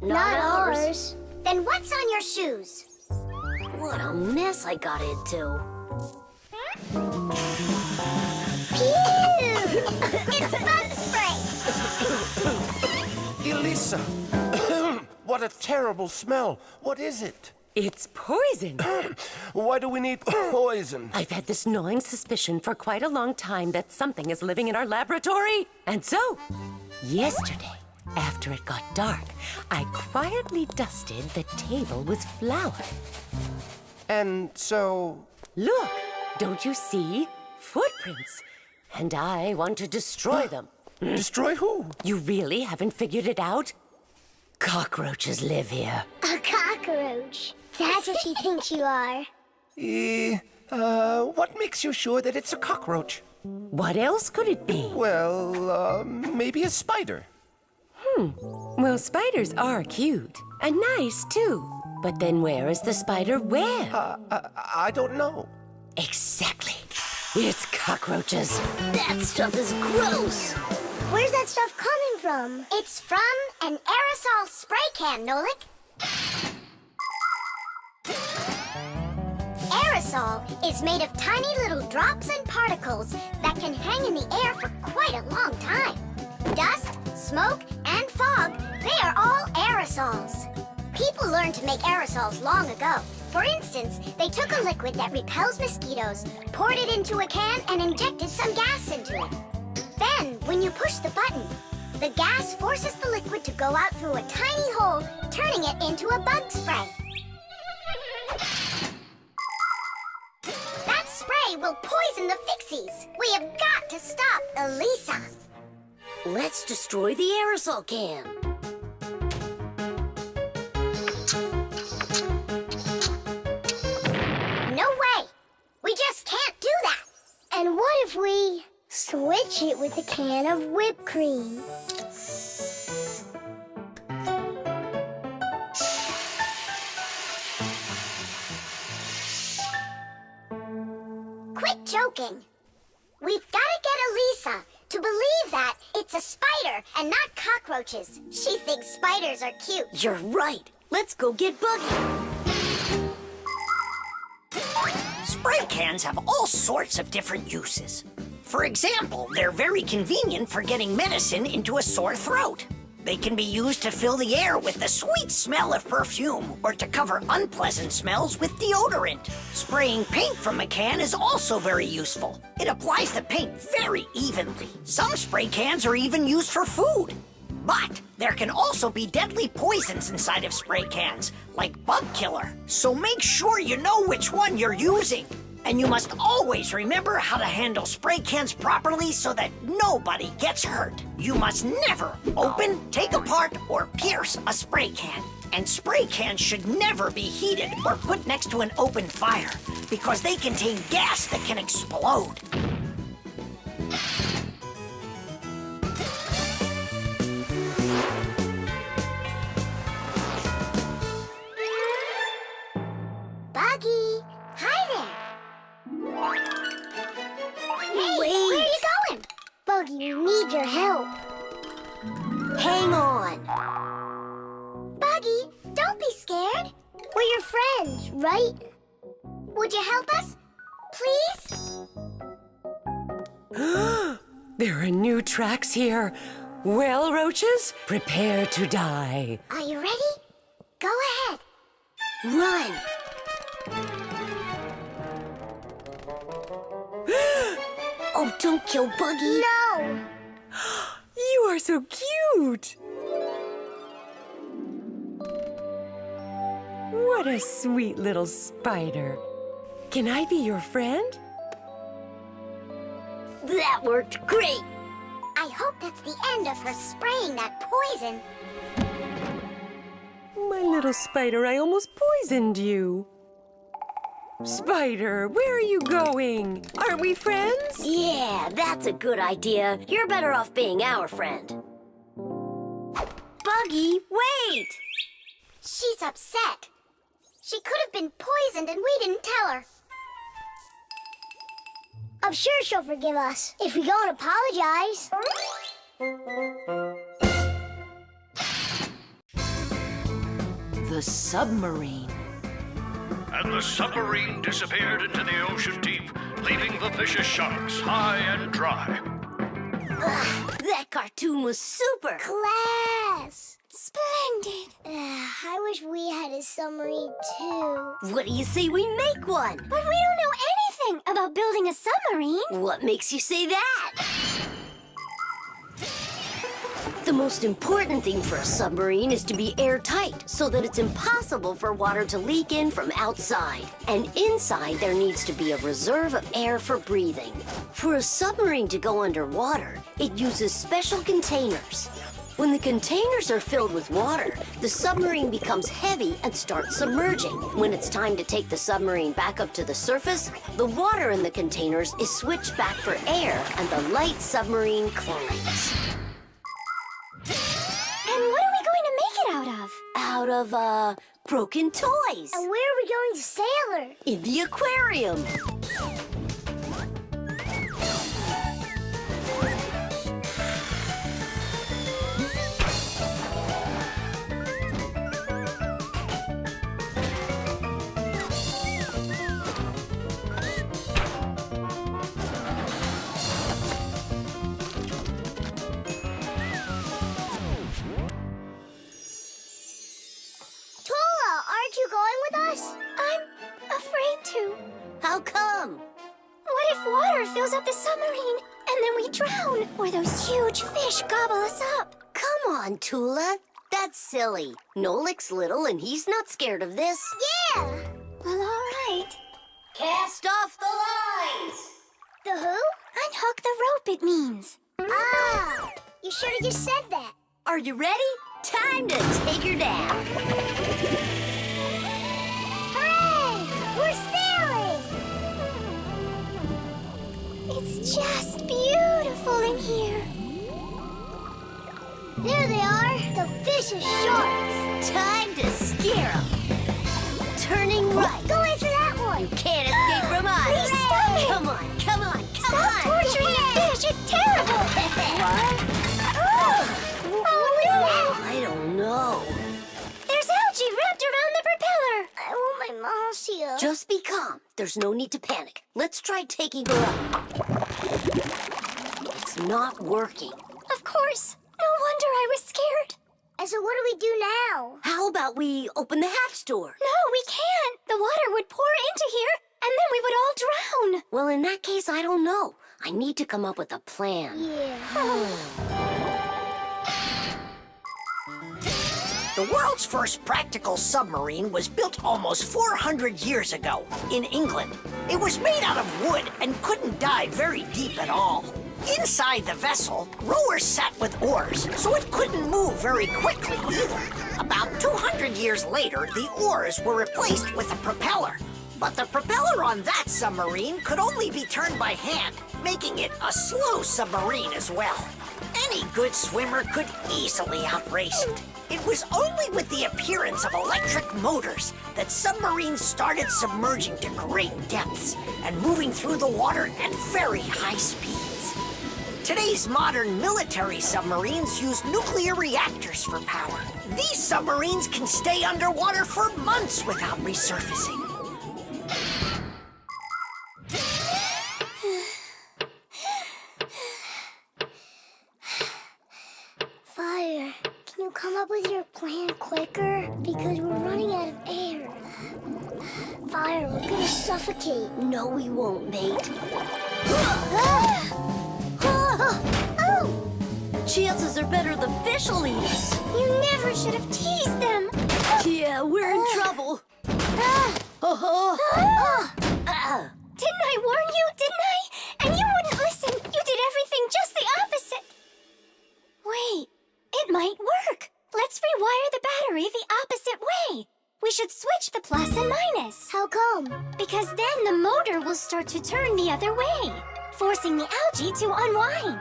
Not ours. Then what's on your shoes? What a mess I got into. Pew! It's bug spray! Elisa! What a terrible smell. What is it? It's poison. Why do we need poison? I've had this gnawing suspicion for quite a long time that something is living in our laboratory. And so, yesterday, after it got dark, I quietly dusted the table with flour. And so... Look, don't you see? Footprints. And I want to destroy them. Destroy who? You really haven't figured it out? Cockroaches live here. A cockroach. That's what she thinks you are. What makes you sure that it's a cockroach? What else could it be? Well, maybe a spider. Well, spiders are cute. And nice, too. But then where is the spider web? I don't know. Exactly. It's cockroaches. That stuff is gross. Where's that stuff coming from? It's from an aerosol spray can, Nolik. Aerosol is made of tiny little drops and particles that can hang in the air for quite a long time. Dust, smoke, and fog, they are all aerosols. People learned to make aerosols long ago. For instance, they took a liquid that repels mosquitoes, poured it into a can, and injected some gas into it. Then, when you push the button, the gas forces the liquid to go out through a tiny hole, turning it into a bug spray. That spray will poison the Fixies. We have got to stop Elisa. Let's destroy the aerosol can. No way. We just can't do that. And what if we switch it with a can of whipped cream? Quit joking. We've got to get Elisa to believe that it's a spider and not cockroaches. She thinks spiders are cute. You're right. Let's go get Buggy. Spray cans have all sorts of different uses. For example, they're very convenient for getting medicine into a sore throat. They can be used to fill the air with the sweet smell of perfume or to cover unpleasant smells with deodorant. Spraying paint from a can is also very useful. It applies the paint very evenly. Some spray cans are even used for food. But there can also be deadly poisons inside of spray cans, like bug killer. So make sure you know which one you're using. And you must always remember how to handle spray cans properly so that nobody gets hurt. You must never open, take apart, or pierce a spray can. And spray cans should never be heated or put next to an open fire because they contain gas that can explode. Buggy, hi there. Hey, where are you going? Buggy, we need your help. Hang on. Buggy, don't be scared. We're your friends, right? Would you help us? Please? There are new tracks here. Well, roaches, prepare to die. Are you ready? Go ahead. Run. Oh, don't kill Buggy. No. You are so cute. What a sweet little spider. Can I be your friend? That worked great. I hope that's the end of her spraying that poison. My little spider, I almost poisoned you. Spider, where are you going? Aren't we friends? Yeah, that's a good idea. You're better off being our friend. Buggy, wait! She's upset. She could have been poisoned and we didn't tell her. I'm sure she'll forgive us if we go and apologize. The submarine. And the submarine disappeared into the ocean deep, leaving the vicious sharks high and dry. That cartoon was super. Class. Splendid. I wish we had a submarine too. What do you say we make one? But we don't know anything about building a submarine. What makes you say that? The most important thing for a submarine is to be airtight so that it's impossible for water to leak in from outside. And inside there needs to be a reserve of air for breathing. For a submarine to go underwater, it uses special containers. When the containers are filled with water, the submarine becomes heavy and starts submerging. When it's time to take the submarine back up to the surface, the water in the containers is switched back for air and the light submarine climbs. And what are we going to make it out of? Out of, broken toys. And where are we going to sail her? In the aquarium. Aren't you going with us? I'm afraid to. How come? What if water fills up the submarine and then we drown? Or those huge fish gobble us up? Come on, Tula. That's silly. Nolik's little and he's not scared of this. Yeah! Well, all right. Cast off the lines! The who? Unhook the rope, it means. Ah! You should have just said that. Are you ready? Time to take her down. Hooray! We're sailing! It's just beautiful in here. There they are, the vicious sharks. Time to scare them. Turning right. Go after that one. You can't escape from us. Please stop it. Come on, come on, come Stop on. torturing the fish. It's terrible. What? Oh, no. I don't know. There's algae wrapped around the propeller. I want my mom to see her. Just be calm. There's no need to panic. Let's try taking her up. It's not working. Of course. No wonder I was scared. And so what do we do now? How about we open the hatch door? No, we can't. The water would pour into here, and then we would all drown. Well, in that case, I don't know. I need to come up with a plan. Yeah. The world's first practical submarine was built almost 400 years ago in England. It was made out of wood and couldn't dive very deep at all. Inside the vessel, rowers sat with oars, so it couldn't move very quickly either. About 200 years later, the oars were replaced with a propeller. But the propeller on that submarine could only be turned by hand, making it a slow submarine as well. Any good swimmer could easily outrace it. It was only with the appearance of electric motors that submarines started submerging to great depths and moving through the water at very high speeds. Today's modern military submarines use nuclear reactors for power. These submarines can stay underwater for months without resurfacing. Fire, can you come up with your plan quicker? Because we're running out of air. Fire, we're gonna suffocate. No, we won't, mate. Chances are better the fish will eat us. You never should have teased them. Yeah, we're in trouble. Didn't I warn you, didn't I? And you wouldn't listen. You did everything just the opposite. Wait, it might work. Let's rewire the battery the opposite way. We should switch the plus and minus. How come? Because then the motor will start to turn the other way, forcing the algae to unwind.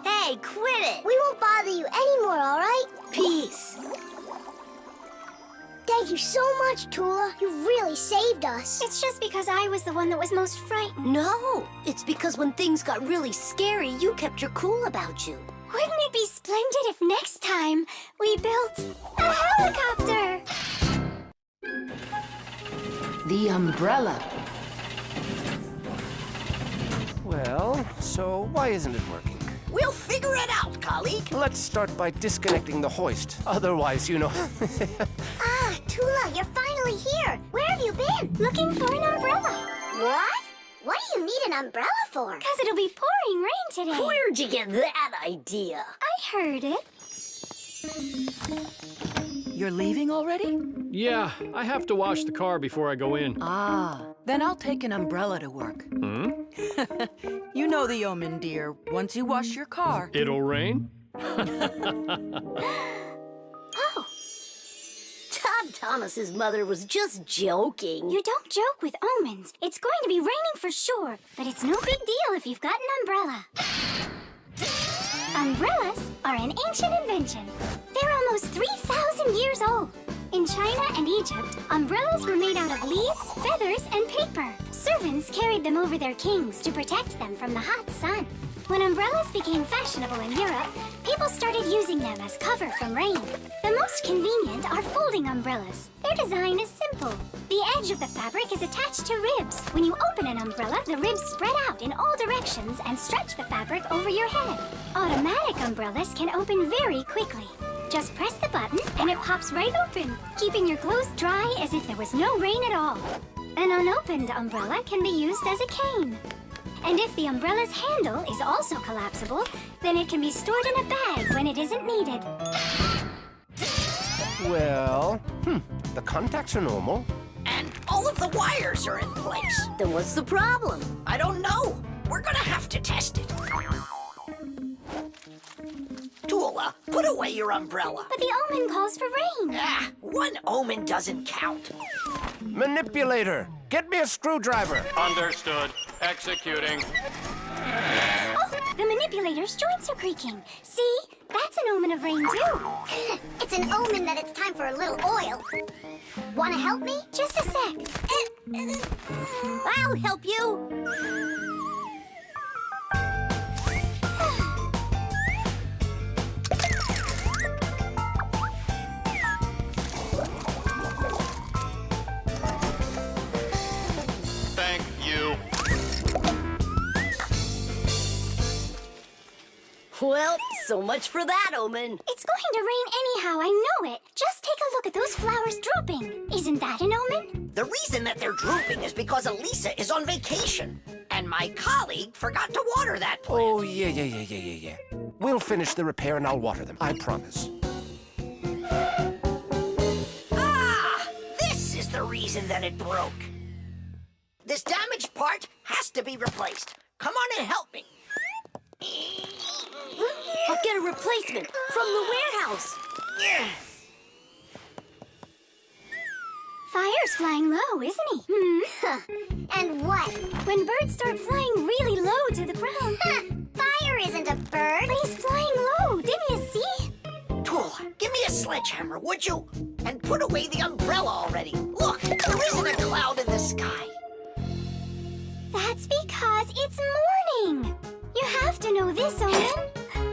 Hey, quit it! We won't bother you anymore, all right? Peace. Thank you so much, Tula. You really saved us. It's just because I was the one that was most frightened. No, it's because when things got really scary, you kept your cool about you. Wouldn't it be splendid if next time we built a helicopter? The umbrella. Well, so why isn't it working? We'll figure it out, colleague. Let's start by disconnecting the hoist. Otherwise, you know... Ah, Tula, you're finally here. Where have you been? Looking for an umbrella. What? What do you need an umbrella for? Because it'll be pouring rain today. Where'd you get that idea? I heard it. You're leaving already? Yeah, I have to wash the car before I go in. Ah, then I'll take an umbrella to work. You know the omen, dear. Once you wash your car... It'll rain? Oh. Todd Thomas's mother was just joking. You don't joke with omens. It's going to be raining for sure, but it's no big deal if you've got an umbrella. Umbrellas are an ancient invention. They're almost 3,000 years old. In China and Egypt, umbrellas were made out of leaves, feathers, and paper. Servants carried them over their kings to protect them from the hot sun. When umbrellas became fashionable in Europe, people started using them as cover from rain. The most convenient are folding umbrellas. Their design is simple. The edge of the fabric is attached to ribs. When you open an umbrella, the ribs spread out in all directions and stretch the fabric over your head. Automatic umbrellas can open very quickly. Just press the button and it pops right open, keeping your clothes dry as if there was no rain at all. An unopened umbrella can be used as a cane. And if the umbrella's handle is also collapsible, then it can be stored in a bag when it isn't needed. Well, the contacts are normal. And all of the wires are in place. Then what's the problem? I don't know. We're gonna have to test it. Tula, put away your umbrella. But the omen calls for rain. Ah, one omen doesn't count. Manipulator, get me a screwdriver. Understood. Executing. Oh, the manipulator's joints are creaking. See? That's an omen of rain, too. It's an omen that it's time for a little oil. Want to help me? Just a sec. I'll help you. Well, so much for that omen. It's going to rain anyhow, I know it. Just take a look at those flowers drooping. Isn't that an omen? The reason that they're drooping is because Elisa is on vacation. And my colleague forgot to water that plant. Oh, yeah. We'll finish the repair and I'll water them, I promise. Ah! This is the reason that it broke. This damaged part has to be replaced. Come on and help me. I'll get a replacement from the warehouse. Fire's flying low, isn't he? And what? When birds start flying really low to the ground. Fire isn't a bird. But he's flying low, didn't you see? Tool, give me a sledgehammer, would you? And put away the umbrella already. Look, there isn't a cloud in the sky. That's because it's morning. You have to know this, Owen.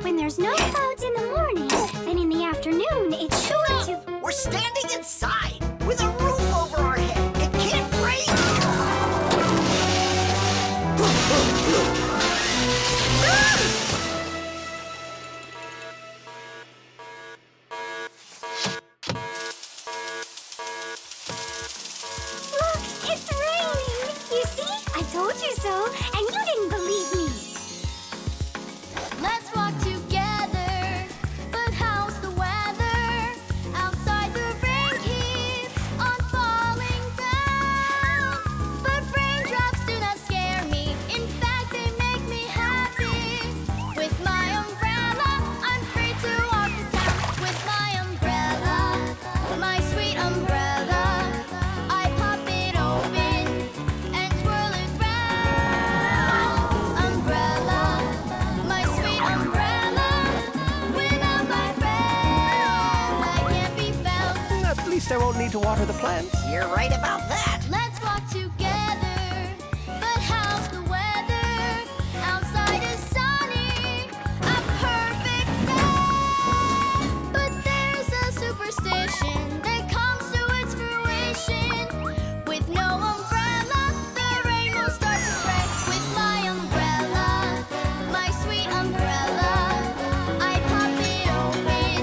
When there's no clouds in the morning, then in the afternoon, it's sure to... We're standing inside with a roof over our head. It can't rain. Look, it's raining. You see? I told you so, and you didn't believe me. Let's walk together. But how's the weather? Outside the rain keeps on falling down. But raindrops do not scare me. In fact, they make me happy. With my umbrella, I'm free to walk the town. With my umbrella, my sweet umbrella, I pop it open and twirl it round. Umbrella, my sweet umbrella, without my friend, I can't be found. At least I won't need to water the plants. You're right about that. Let's walk together. But how's the weather? Outside is sunny, a perfect day. But there's a superstition that comes to its fruition. With no umbrella, the rain will start to spray. With my umbrella, my sweet umbrella, I pop it open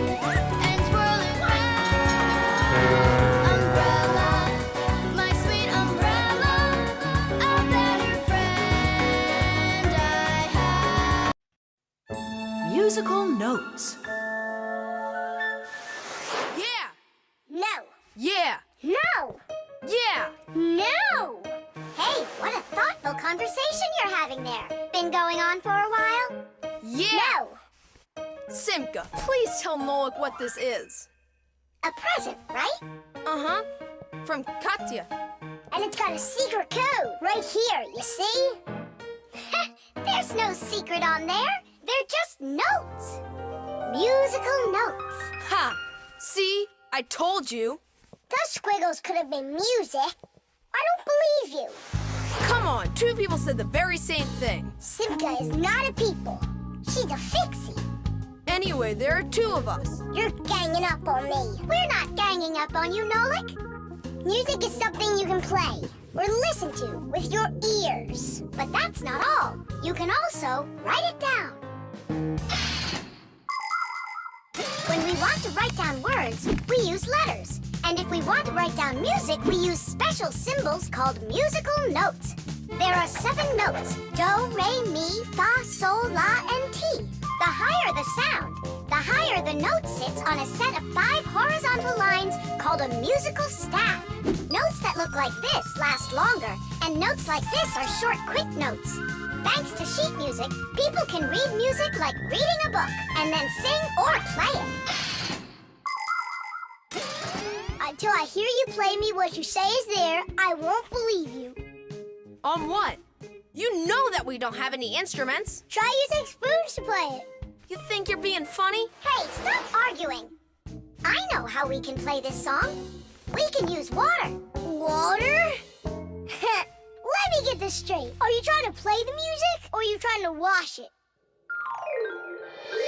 and twirl it round. Umbrella, my sweet umbrella, a better friend I have. Musical notes. Yeah! No. Yeah! No. Yeah! No. Hey, what a thoughtful conversation you're having there. Been going on for a while? Yeah! No. Simka, please tell Nolik what this is. A present, right? Uh-huh. From Katya. And it's got a secret code right here, you see? There's no secret on there. They're just notes. Musical notes. Ha! See? I told you. Those squiggles could have been music. I don't believe you. Come on, two people said the very same thing. Simka is not a people. She's a Fixie. Anyway, there are two of us. You're ganging up on me. We're not ganging up on you, Nolik. Music is something you can play or listen to with your ears. But that's not all. You can also write it down. When we want to write down words, we use letters. And if we want to write down music, we use special symbols called musical notes. There are 7 notes: do, re, mi, fa, sol, la, and ti. The higher the sound, the higher the note sits on a set of 5 horizontal lines called a musical staff. Notes that look like this last longer, and notes like this are short, quick notes. Thanks to sheet music, people can read music like reading a book, and then sing or play it. Until I hear you play me what you say is there, I won't believe you. On what? You know that we don't have any instruments. Try using spoons to play it. You think you're being funny? Hey, stop arguing. I know how we can play this song. We can use water. Water? Let me get this straight. Are you trying to play the music, or are you trying to wash it?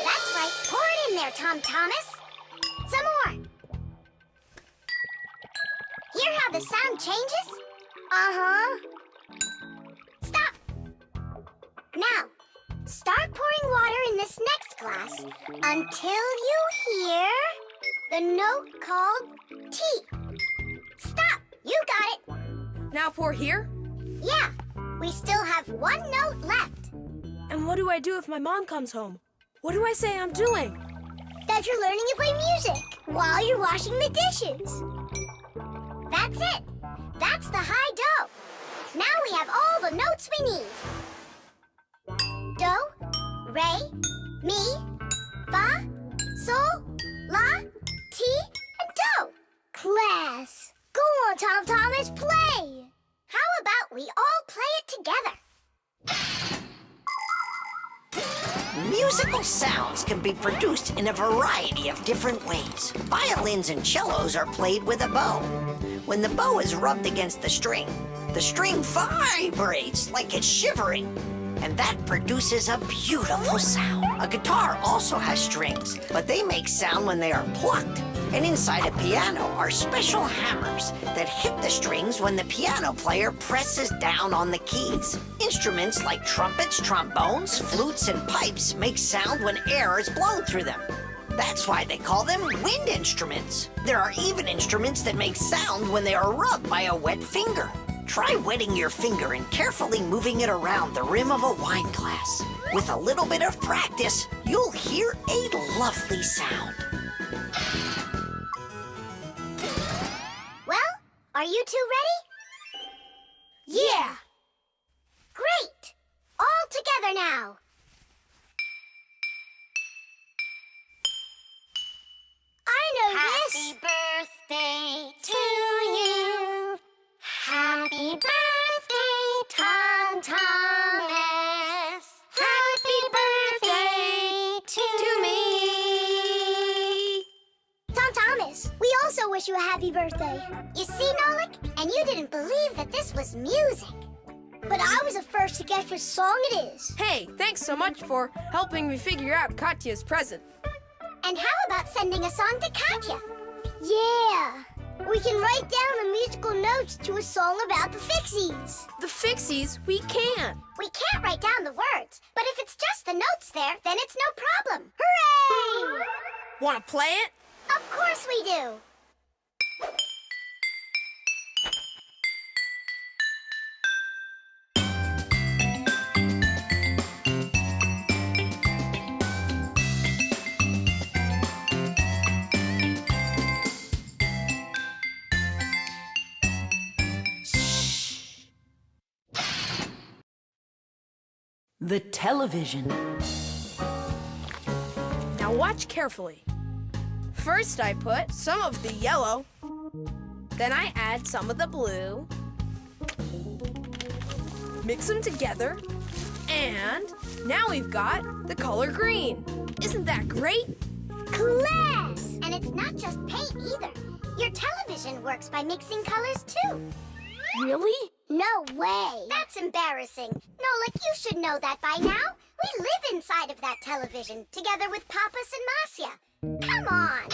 That's right. Pour it in there, Tom Thomas. Some more. Hear how the sound changes? Uh-huh. Stop. Now, Start pouring water in this next glass until you hear the note called T. Stop! You got it! Now pour here? Yeah, we still have one note left. And what do I do if my mom comes home? What do I say I'm doing? That you're learning to play music while you're washing the dishes. That's it. That's the high do. Now we have all the notes we need. Do, re, mi, fa, sol, la, ti, and do. Class, go on, Tom Thomas, play. How about we all play it together? Musical sounds can be produced in a variety of different ways. Violins and cellos are played with a bow. When the bow is rubbed against the string vibrates like it's shivering, and that produces a beautiful sound. A guitar also has strings, but they make sound when they are plucked. And inside a piano are special hammers that hit the strings when the piano player presses down on the keys. Instruments like trumpets, trombones, flutes, and pipes make sound when air is blown through them. That's why they call them wind instruments. There are even instruments that make sound when they are rubbed by a wet finger. Try wetting your finger and carefully moving it around the rim of a wine glass. With a little bit of practice, you'll hear a lovely sound. Well, are you two ready? Yeah! Great! All together now. I know this. Happy birthday to you. Happy birthday, Tom Thomas. Happy birthday to me. Tom Thomas, we also wish you a happy birthday. You see, Nolik, and you didn't believe that this was music. But I was the first to guess which song it is. Hey, thanks so much for helping me figure out Katya's present. And how about sending a song to Katya? Yeah! We can write down the musical notes to a song about the Fixies. The Fixies? We can't. We can't write down the words, but if it's just the notes there, then it's no problem. Hooray! Want to play it? Of course we do. The television. Now watch carefully. First I put some of the yellow, then I add some of the blue, mix them together, and now we've got the color green. Isn't that great? Class! And it's not just paint either. Your television works by mixing colors too. Really? No way. That's embarrassing. Nolik, you should know that by now. We live inside of that television, together with Papas and Masya. Come on.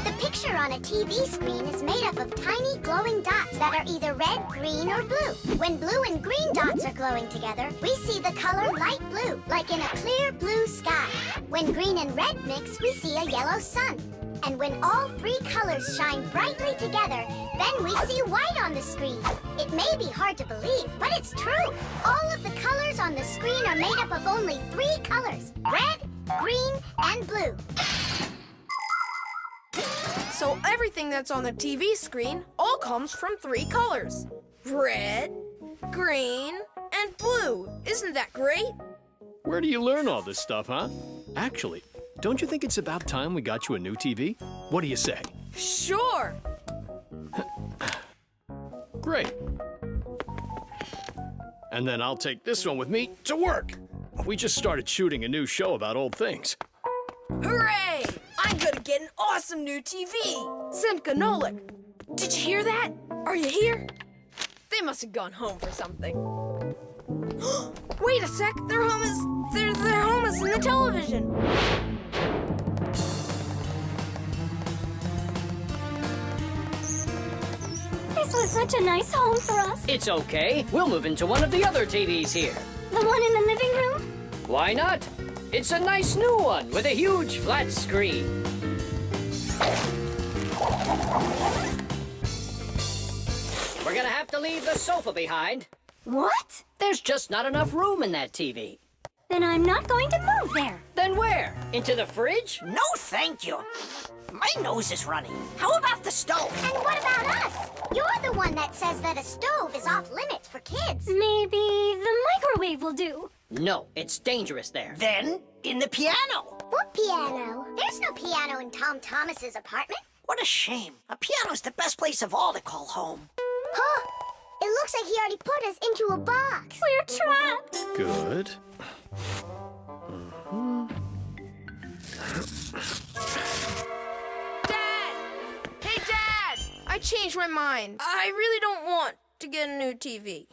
The picture on a TV screen is made up of tiny glowing dots that are either red, green, or blue. When blue and green dots are glowing together, we see the color light blue, like in a clear blue sky. When green and red mix, we see a yellow sun. And when all three colors shine brightly together, then we see white on the screen. It may be hard to believe, but it's true. All of the colors on the screen are made up of only three colors: red, green, and blue. So everything that's on the TV screen all comes from three colors: red, green, and blue. Isn't that great? Where do you learn all this stuff, huh? Actually, don't you think it's about time we got you a new TV? What do you say? Sure. Great. And then I'll take this one with me to work. We just started shooting a new show about old things. Hooray! I'm gonna get an awesome new TV. Simka, Nolik, did you hear that? Are you here? They must have gone home for something. Wait a sec, their home is in the television. This was such a nice home for us. It's okay. We'll move into one of the other TVs here. The one in the living room? Why not? It's a nice new one with a huge flat screen. We're gonna have to leave the sofa behind. What? There's just not enough room in that TV. Then I'm not going to move there. Then where? Into the fridge? No, thank you. My nose is running. How about the stove? And what about us? You're the one that says that a stove is off limits for kids. Maybe the microwave will do. No, it's dangerous there. Then, in the piano. What piano? There's no piano in Tom Thomas's apartment. What a shame. A piano's the best place of all to call home. Huh? It looks like he already put us into a box. We're trapped. Good. Dad! Hey, Dad! I changed my mind. I really don't want to get a new TV.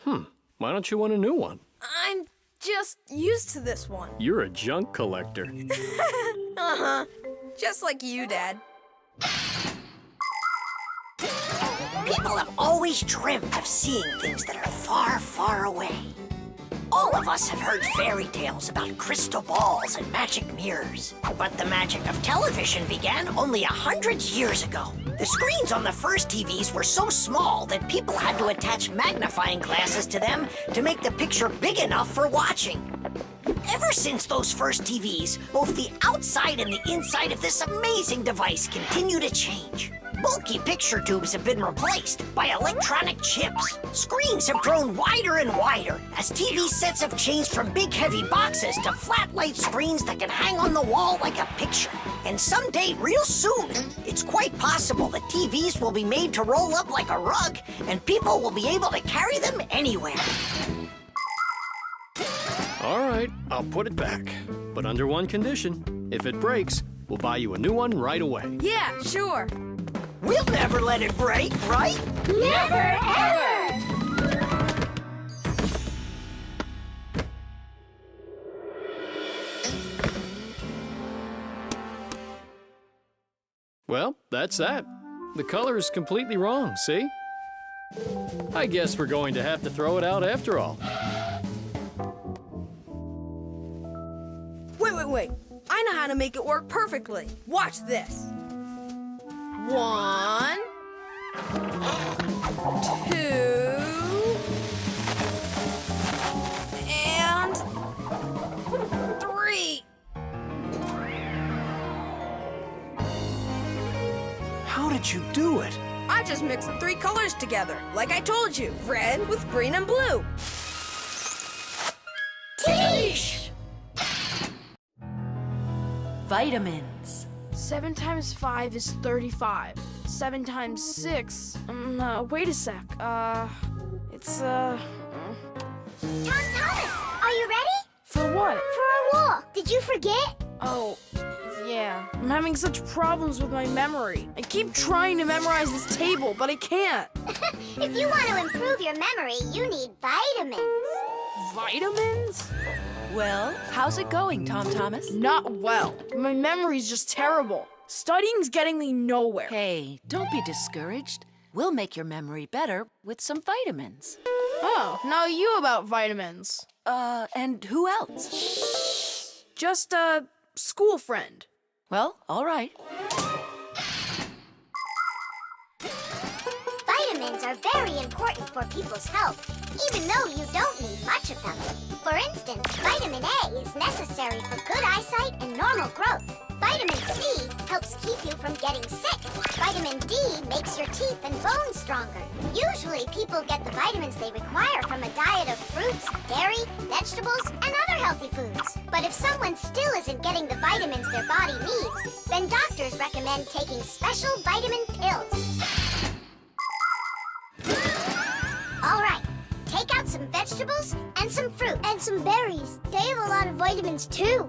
Why don't you want a new one? I'm just used to this one. You're a junk collector. Uh-huh. Just like you, Dad. People have always dreamed of seeing things that are far, far away. All of us have heard fairy tales about crystal balls and magic mirrors. But the magic of television began only 100 years ago. The screens on the first TVs were so small that people had to attach magnifying glasses to them to make the picture big enough for watching. Ever since those first TVs, both the outside and the inside of this amazing device continue to change. Bulky picture tubes have been replaced by electronic chips. Screens have grown wider and wider as TV sets have changed from big heavy boxes to flat light screens that can hang on the wall like a picture. And someday, real soon, it's quite possible that TVs will be made to roll up like a rug and people will be able to carry them anywhere. All right, I'll put it back. But under one condition. If it breaks, we'll buy you a new one right away. Yeah, sure. We'll never let it break, right? Never, ever! Well, that's that. The color is completely wrong, see? I guess we're going to have to throw it out after all. Wait. I know how to make it work perfectly. Watch this. 1, 2, and 3. How did you do it? I just mixed the 3 colors together, like I told you. Red with green and blue. Teesh! Vitamins. 7 times 5 is 35. 7 times 6. Wait a sec. It's Tom Thomas, are you ready? For what? For our walk. Did you forget? Oh, yeah. I'm having such problems with my memory. I keep trying to memorize this table, but I can't. If you want to improve your memory, you need vitamins. Vitamins? Well, how's it going, Tom Thomas? Not well. My memory's just terrible. Studying's getting me nowhere. Hey, don't be discouraged. We'll make your memory better with some vitamins. Oh, now you about vitamins. And who else? Just a school friend. Well, all right. Vitamins are very important for people's health, even though you don't need much of them. For instance, vitamin A is necessary for good eyesight and normal growth. Vitamin C helps keep you from getting sick. Vitamin D makes your teeth and bones stronger. Usually, people get the vitamins they require from a diet of fruits, dairy, vegetables, and other healthy foods. But if someone still isn't getting the vitamins their body needs, then doctors recommend taking special vitamin pills. All right, take out some vegetables and some fruit. And some berries. They have a lot of vitamins, too.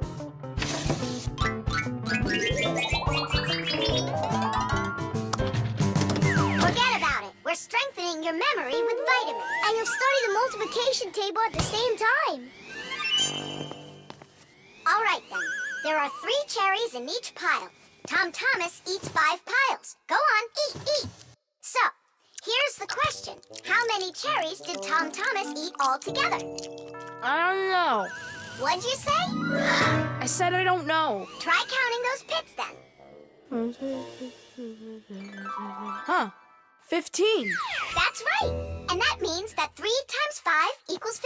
Forget about it. We're strengthening your memory with vitamins. And you'll study the multiplication table at the same time. All right, then. There are 3 cherries in each pile. Tom Thomas eats 5 piles. Go on, eat. So, Here's the question. How many cherries did Tom Thomas eat all together? I don't know. What'd you say? I said I don't know. Try counting those pits then. Huh. 15. That's right. And that means that 3 times 5 equals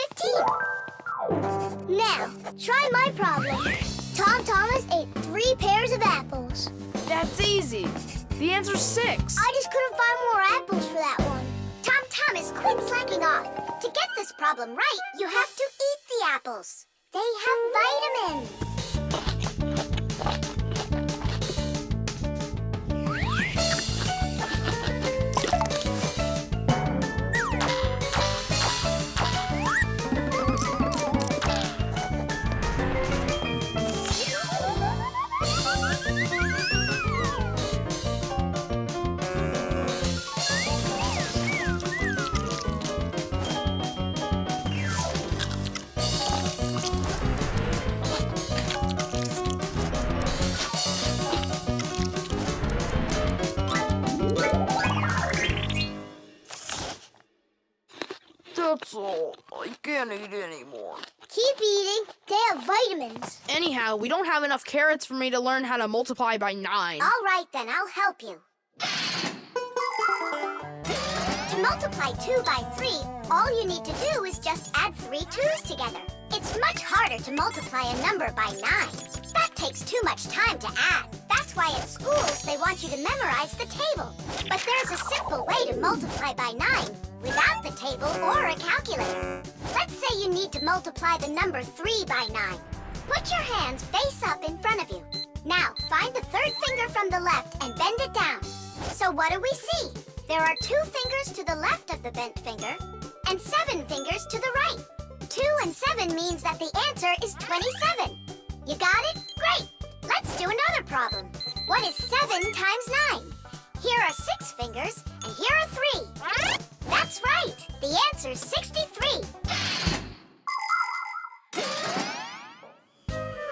15. Now, try my problem. Tom Thomas ate 3 pairs of apples. That's easy. The answer's 6. I just couldn't find more apples for that one. Tom Thomas, quit slacking off. To get this problem right, you have to eat the apples. They have vitamins. That's all. I can't eat anymore. Keep eating. They have vitamins. Anyhow, we don't have enough carrots for me to learn how to multiply by 9. All right, then. I'll help you. To multiply 2 by 3, all you need to do is just add 3 2's together. It's much harder to multiply a number by 9. That takes too much time to add. That's why at schools they want you to memorize the table. But there's a simple way to multiply by 9 without the table or a calculator. Let's say you need to multiply the number 3 by 9. Put your hands face up in front of you. Now, find the 3rd finger from the left and bend it down. So what do we see? There are 2 fingers to the left of the bent finger and 7 fingers to the right. 2 and 7 means that the answer is 27. You got it? Great! Let's do another problem. What is 7 times 9? Here are 6 fingers, and here are 3. That's right! The answer's 63.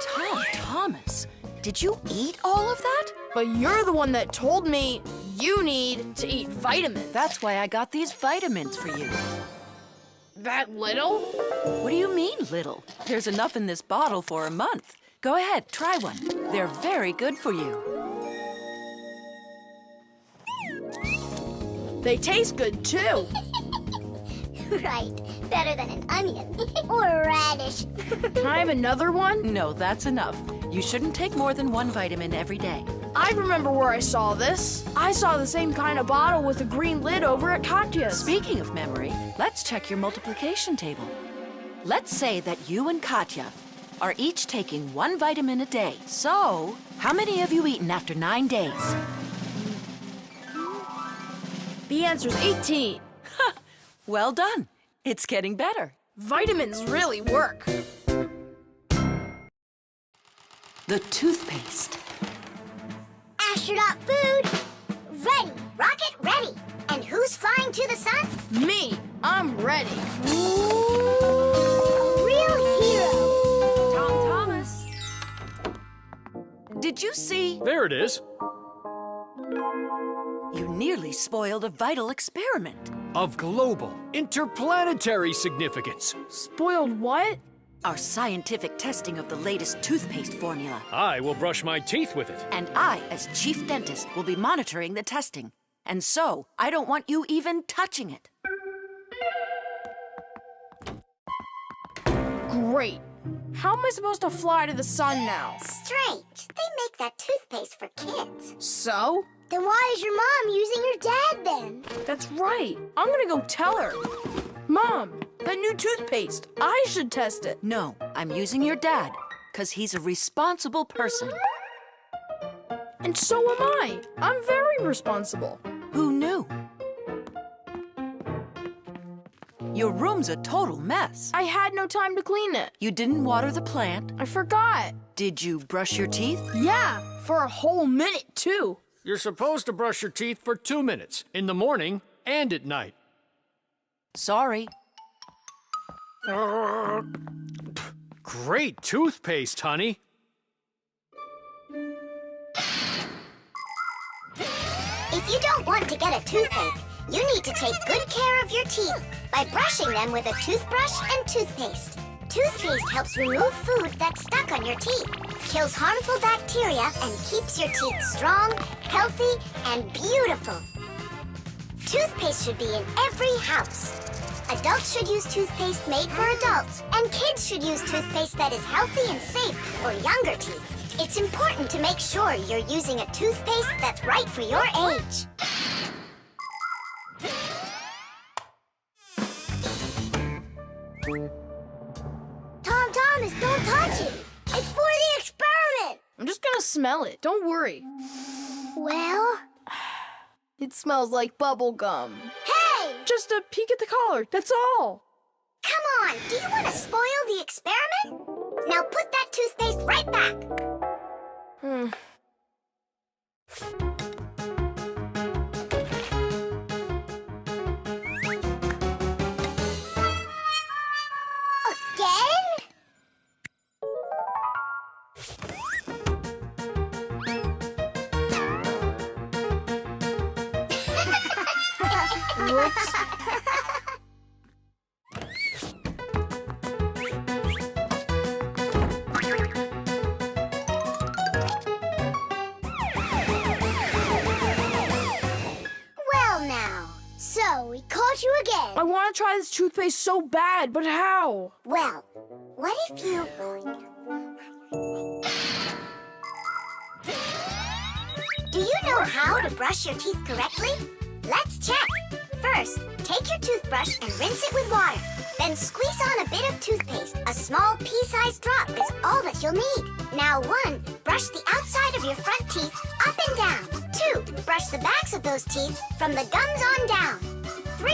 Tom Thomas, did you eat all of that? But you're the one that told me you need to eat vitamins. That's why I got these vitamins for you. That little? What do you mean, little? There's enough in this bottle for a month. Go ahead, try one. They're very good for you. They taste good, too. Right. Better than an onion. Or a radish. Can I have another one? No, that's enough. You shouldn't take more than 1 vitamin every day. I remember where I saw this. I saw the same kind of bottle with a green lid over at Katya's. Speaking of memory, let's check your multiplication table. Let's say that you and Katya are each taking 1 vitamin a day. So, how many have you eaten after 9 days? The answer's 18. Well done. It's getting better. Vitamins really work. The toothpaste. Astronaut food. Ready. Rocket ready. And who's flying to the sun? Me. I'm ready. A real hero. Tom Thomas. Did you see? There it is. You nearly spoiled a vital experiment. Of global, interplanetary significance. Spoiled what? Our scientific testing of the latest toothpaste formula. I will brush my teeth with it. And I, as chief dentist, will be monitoring the testing. And so, I don't want you even touching it. Great. How am I supposed to fly to the sun now? Strange. They make that toothpaste for kids. So? Then why is your mom using your dad then? That's right. I'm gonna go tell her. Mom, that new toothpaste. I should test it. No, I'm using your dad, because he's a responsible person. And so am I. I'm very responsible. Who knew? Your room's a total mess. I had no time to clean it. You didn't water the plant. I forgot. Did you brush your teeth? Yeah, for a whole minute, too. You're supposed to brush your teeth for 2 minutes, in the morning and at night. Sorry. Great toothpaste, honey. If you don't want to get a toothache, You need to take good care of your teeth by brushing them with a toothbrush and toothpaste. Toothpaste helps remove food that's stuck on your teeth, kills harmful bacteria, and keeps your teeth strong, healthy, and beautiful. Toothpaste should be in every house. Adults should use toothpaste made for adults, and kids should use toothpaste that is healthy and safe for younger teeth. It's important to make sure you're using a toothpaste that's right for your age. Thomas, don't touch it! It's for the experiment! I'm just gonna smell it. Don't worry. Well? It smells like bubble gum. Hey! Just a peek at the collar, that's all. Come on, do you want to spoil the experiment? Now put that toothpaste right back. Again? Whoops. Well now, so we caught you again. I want to try this toothpaste so bad, but how? Well, what if you... Do you know how to brush your teeth correctly? Let's check. First, take your toothbrush and rinse it with water. Then squeeze on a bit of toothpaste. A small pea-sized drop is all that you'll need. Now 1, brush the outside of your front teeth up and down. 2, brush the backs of those teeth from the gums on down. 3,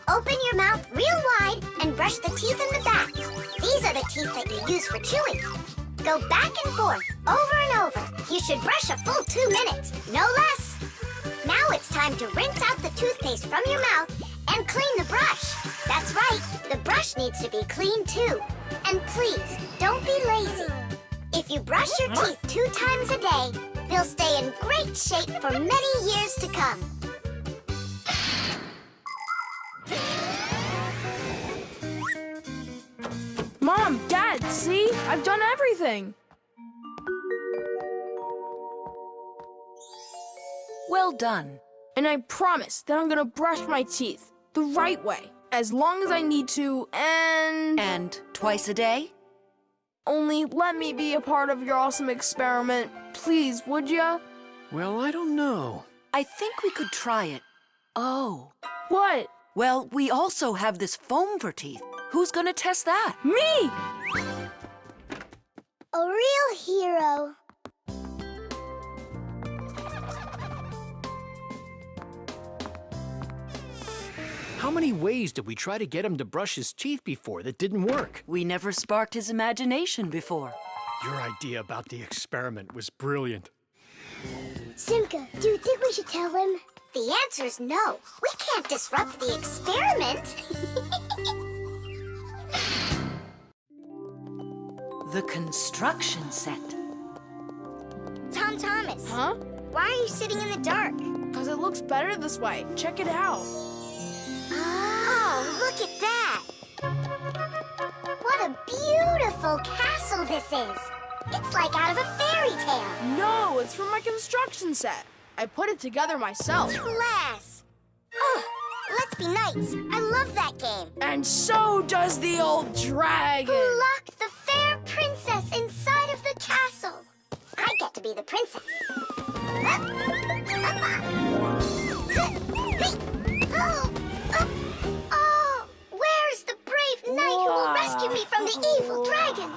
open your mouth real wide and brush the teeth in the back. These are the teeth that you use for chewing. Go back and forth, over and over. You should brush a full 2 minutes, no less. Now it's time to rinse out the toothpaste from your mouth and clean the brush. That's right, the brush needs to be clean too. And please, don't be lazy. If you brush your teeth 2 times a day, they'll stay in great shape for many years to come. Mom, Dad, see? I've done everything. Well done. And I promise that I'm gonna brush my teeth the right way, as long as I need to, And twice a day? only let me be a part of your awesome experiment. Please, would ya? Well, I don't know. I think we could try it. Oh. What? Well, we also have this foam for teeth. Who's gonna test that? Me! A real hero. How many ways did we try to get him to brush his teeth before that didn't work? We never sparked his imagination before. Your idea about the experiment was brilliant. Simka, do you think we should tell him? The answer's no. We can't disrupt the experiment. The construction set. Tom Thomas. Huh? Why are you sitting in the dark? Because it looks better this way. Check it out. Oh, look at that! What a beautiful castle this is! It's like out of a fairy tale. No, it's from my construction set. I put it together myself. Class! Oh, let's be knights. I love that game. And so does the old dragon. Who locked the fair princess inside of the castle? I get to be the princess. Oh, where's the brave knight who will rescue me from the evil dragon?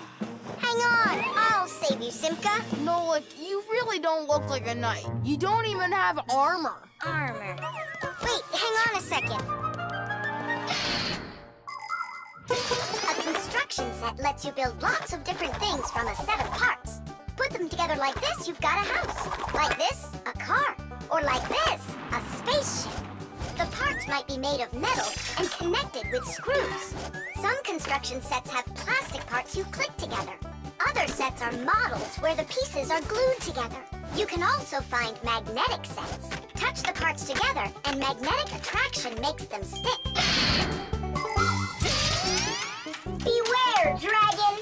Hang on, I'll save you, Simka. Nolik, you really don't look like a knight. You don't even have armor. Armor. Wait, hang on a second. A construction set lets you build lots of different things from a set of parts. Put them together like this, you've got a house. Like this, a car. Or like this, a spaceship. The parts might be made of metal and connected with screws. Some construction sets have plastic parts you click together. Other sets are models where the pieces are glued together. You can also find magnetic sets. Touch the parts together, and magnetic attraction makes them stick. Beware, dragon!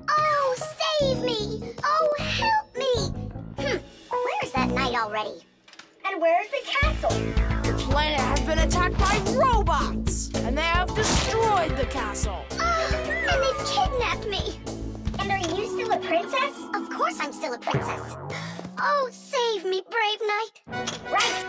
Oh, save me! Oh, help me! Where's that knight already? And where's the castle? The planet has been attacked by robots, and they have destroyed the castle. And they've kidnapped me. And are you still a princess? Of course I'm still a princess. Oh, save me, brave knight. Right.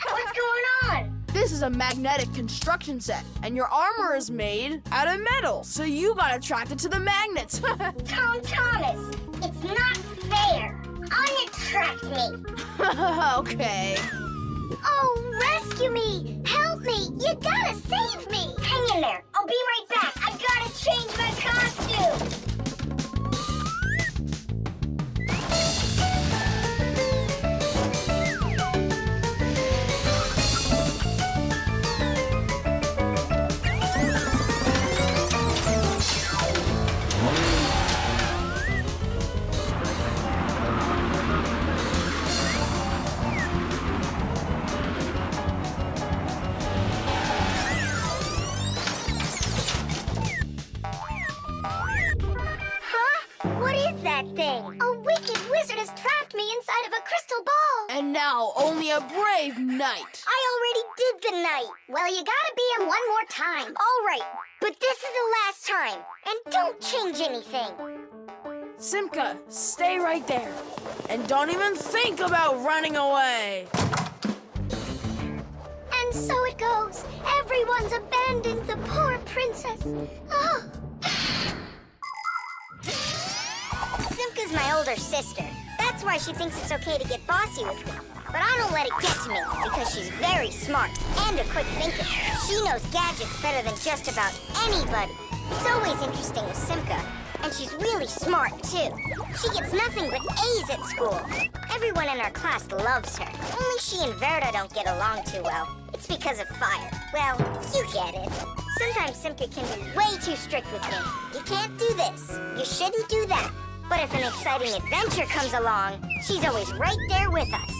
What's going on? This is a magnetic construction set, and your armor is made out of metal, so you got attracted to the magnets. Tom Thomas, it's not fair. Unattract me. Okay. Oh, rescue me! Help me! You gotta save me! Hang in there. I'll be right back. I gotta change my costume. Thing. A wicked wizard has trapped me inside of a crystal ball. And now only a brave knight. I already did the night. Well, you gotta be him one more time. All right, but this is the last time. And don't change anything. Simka, stay right there. And don't even think about running away. And so it goes. Everyone's abandoned the poor princess. Oh. Simka's my older sister. That's why she thinks it's okay to get bossy with me. But I don't let it get to me, because she's very smart and a quick thinker. She knows gadgets better than just about anybody. It's always interesting with Simka. And she's really smart, too. She gets nothing but A's at school. Everyone in our class loves her. Only she and Verda don't get along too well. It's because of fire. Well, you get it. Sometimes Simka can be way too strict with me. You can't do this. You shouldn't do that. But if an exciting adventure comes along, she's always right there with us.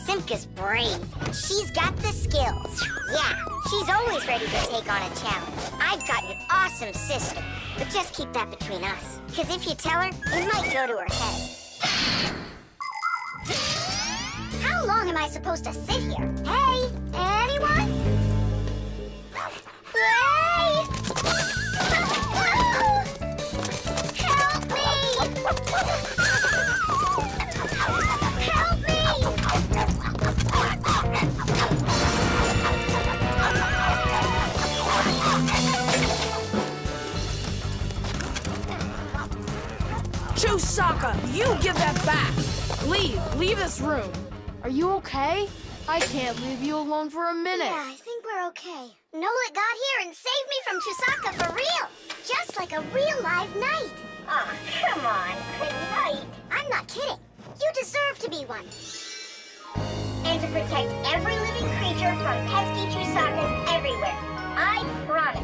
Simka's brave. She's got the skills. Yeah, she's always ready to take on a challenge. I've got an awesome sister. But just keep that between us. Because if you tell her, it might go to her head. How long am I supposed to sit here? Hey, anyone? Hey! Help me! Help me! Chusaka, you give that back. Leave this room. Are you okay? I can't leave you alone for a minute. Yeah, I think we're okay. Nolet got here and saved me from Chusaka for real. Just like a real live knight. Oh, come on, a knight. I'm not kidding. You deserve to be one. And to protect every living creature from pesky Chusakas everywhere. I promise.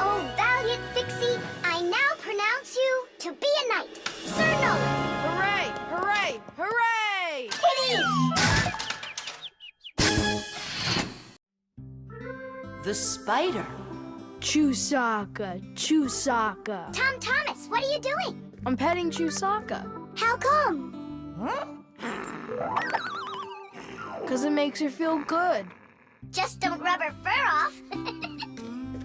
Oh, valiant Fixie, I now pronounce you to be a knight. Sir Nolet. Hooray! Hooray! Hooray! The spider. Chusaka, Chusaka. Tom Thomas, what are you doing? I'm petting Chusaka. How come? Because it makes her feel good. Just don't rub her fur off.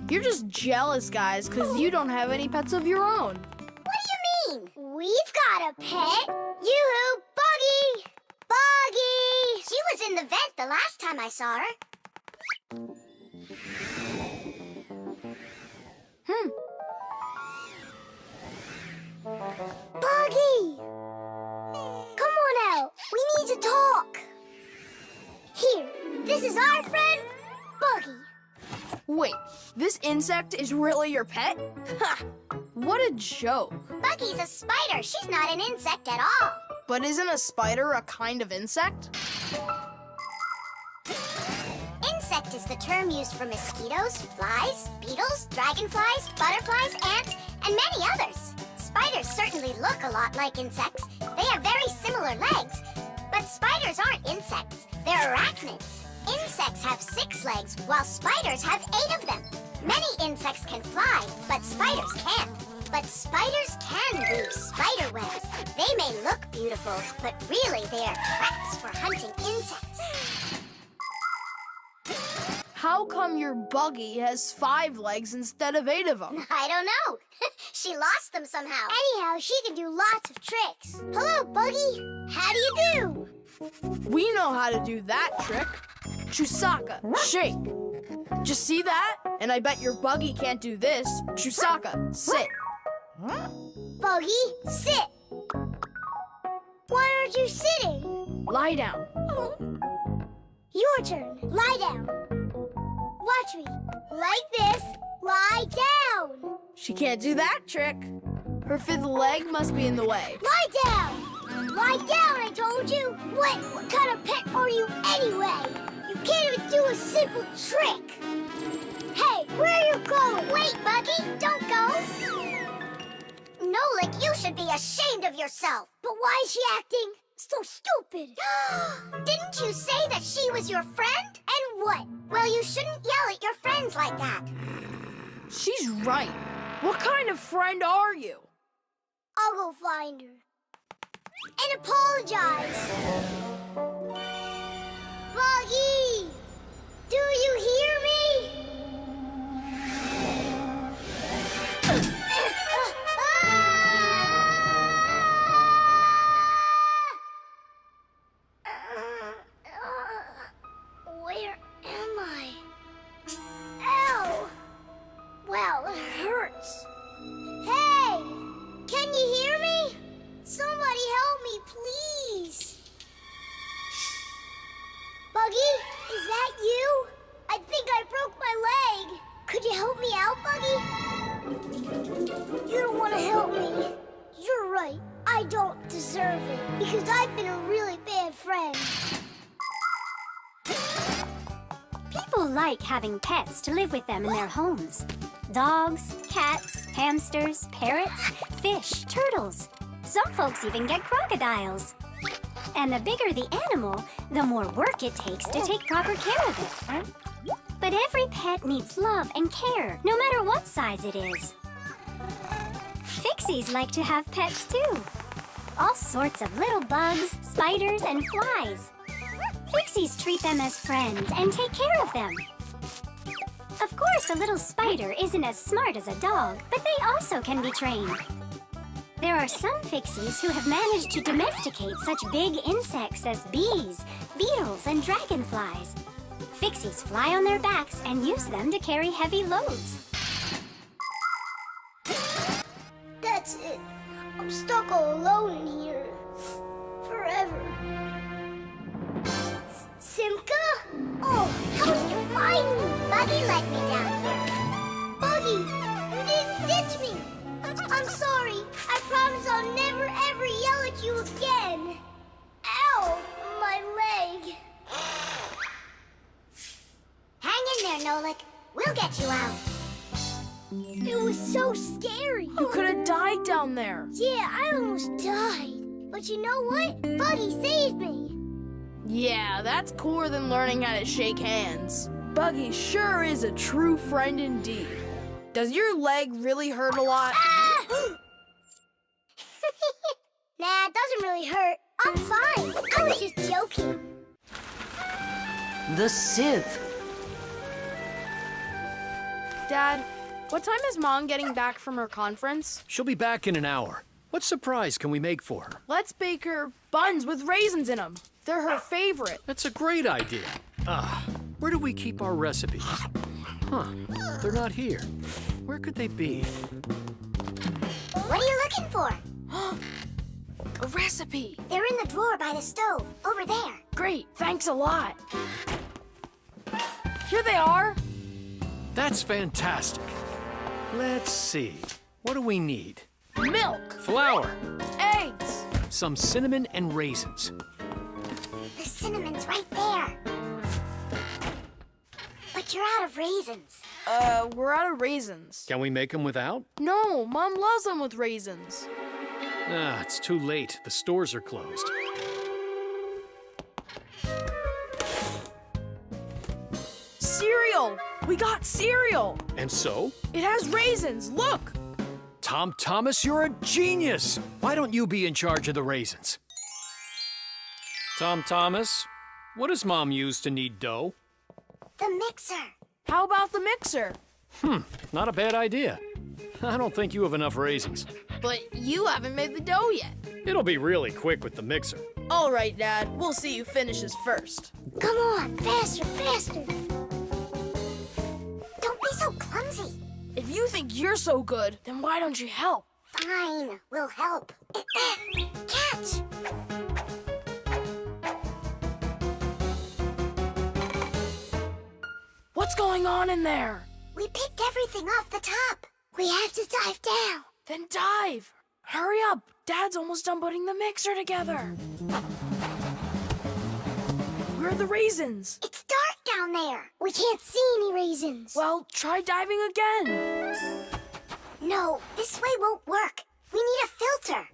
You're just jealous, guys, because you don't have any pets of your own. What do you mean? We've got a pet. Yoo-hoo, Buggy! Buggy! She was in the vent the last time I saw her. Buggy! Come on out. We need to talk. Here, this is our friend, Buggy. Wait, this insect is really your pet? Ha! What a joke. Buggy's a spider. She's not an insect at all. But isn't a spider a kind of insect? is the term used for mosquitoes, flies, beetles, dragonflies, butterflies, ants, and many others. Spiders certainly look a lot like insects. They have very similar legs. But spiders aren't insects. They're arachnids. Insects have 6 legs, while spiders have 8 of them. Many insects can fly, but spiders can't. But spiders can weave spider webs. They may look beautiful, but really they are traps for hunting insects. How come your buggy has 5 legs instead of 8 of them? I don't know. She lost them somehow. Anyhow, she can do lots of tricks. Hello, Buggy. How do you do? We know how to do that trick. Chusaka, shake. Just see that? And I bet your buggy can't do this. Chusaka, sit. Buggy, sit. Why aren't you sitting? Lie down. Your turn. Lie down. Watch me. Like this. Lie down. She can't do that trick. Her 5th leg must be in the way. Lie down. Lie down, I told you. What kind of pet are you anyway? You can't even do a simple trick. Hey, where are you going? Wait, Buggy, don't go. Nolik, you should be ashamed of yourself. But why is she acting so stupid? Didn't you say that she was your friend? And what? Well, you shouldn't yell at your friends like that. She's right. What kind of friend are you? I'll go find her. And apologize. Buggy! Do you hear me? Where am I? Ow! Wow, it hurts. Hey! Can you hear me? Somebody help me, please. Buggy, is that you? I think I broke my leg. Could you help me out, Buggy? You don't want to help me. You're right. I don't deserve it because I've been a really bad friend. People like having pets to live with them in their homes. Dogs, cats, hamsters, parrots, fish, turtles. Some folks even get crocodiles. And the bigger the animal, the more work it takes to take proper care of it. But every pet needs love and care, no matter what size it is. Fixies like to have pets too. All sorts of little bugs, spiders, and flies. Fixies treat them as friends and take care of them. Of course, a little spider isn't as smart as a dog, but they also can be trained. There are some Fixies who have managed to domesticate such big insects as bees, beetles, and dragonflies. Fixies fly on their backs and use them to carry heavy loads. That's it. I'm stuck all alone in here. Forever. Simka? Oh, how did you find me? Buggy let me down here. Buggy, you didn't ditch me. I'm sorry. I promise I'll never ever yell at you again. Ow, my leg. Hang in there, Nolik. We'll get you out. It was so scary. You could have died down there. Yeah, I almost died. But you know what? Buggy saved me. Yeah, that's cooler than learning how to shake hands. Buggy sure is a true friend indeed. Does your leg really hurt a lot? Ah! Nah, it doesn't really hurt. I'm fine. I was just joking. The Sieve. Dad, what time is Mom getting back from her conference? She'll be back in an hour. What surprise can we make for her? Let's bake her buns with raisins in them. They're her favorite. That's a great idea. Where do we keep our recipes? Huh, they're not here. Where could they be? What are you looking for? A recipe. They're in the drawer by the stove, over there. Great, thanks a lot. Here they are. That's fantastic. Let's see. What do we need? Milk, Flour, eggs, some cinnamon and raisins. The cinnamon's right there. But you're out of raisins. We're out of raisins. Can we make them without? No, Mom loves them with raisins. Ah, it's too late. The stores are closed. Cereal! We got cereal! And so? It has raisins, look! Tom Thomas, you're a genius! Why don't you be in charge of the raisins? Tom Thomas, what does Mom use to knead dough? The mixer. How about the mixer? Not a bad idea. I don't think you have enough raisins. But you haven't made the dough yet. It'll be really quick with the mixer. All right, Dad. We'll see who finishes first. Come on, faster, faster. Don't be so clumsy. If you think you're so good, then why don't you help? Fine, we'll help. Catch! What's going on in there? We picked everything off the top. We have to dive down. Then dive. Hurry up. Dad's almost done putting the mixer together. Where are the raisins? It's dark down there. We can't see any raisins. Well, try diving again. No, this way won't work. We need a filter.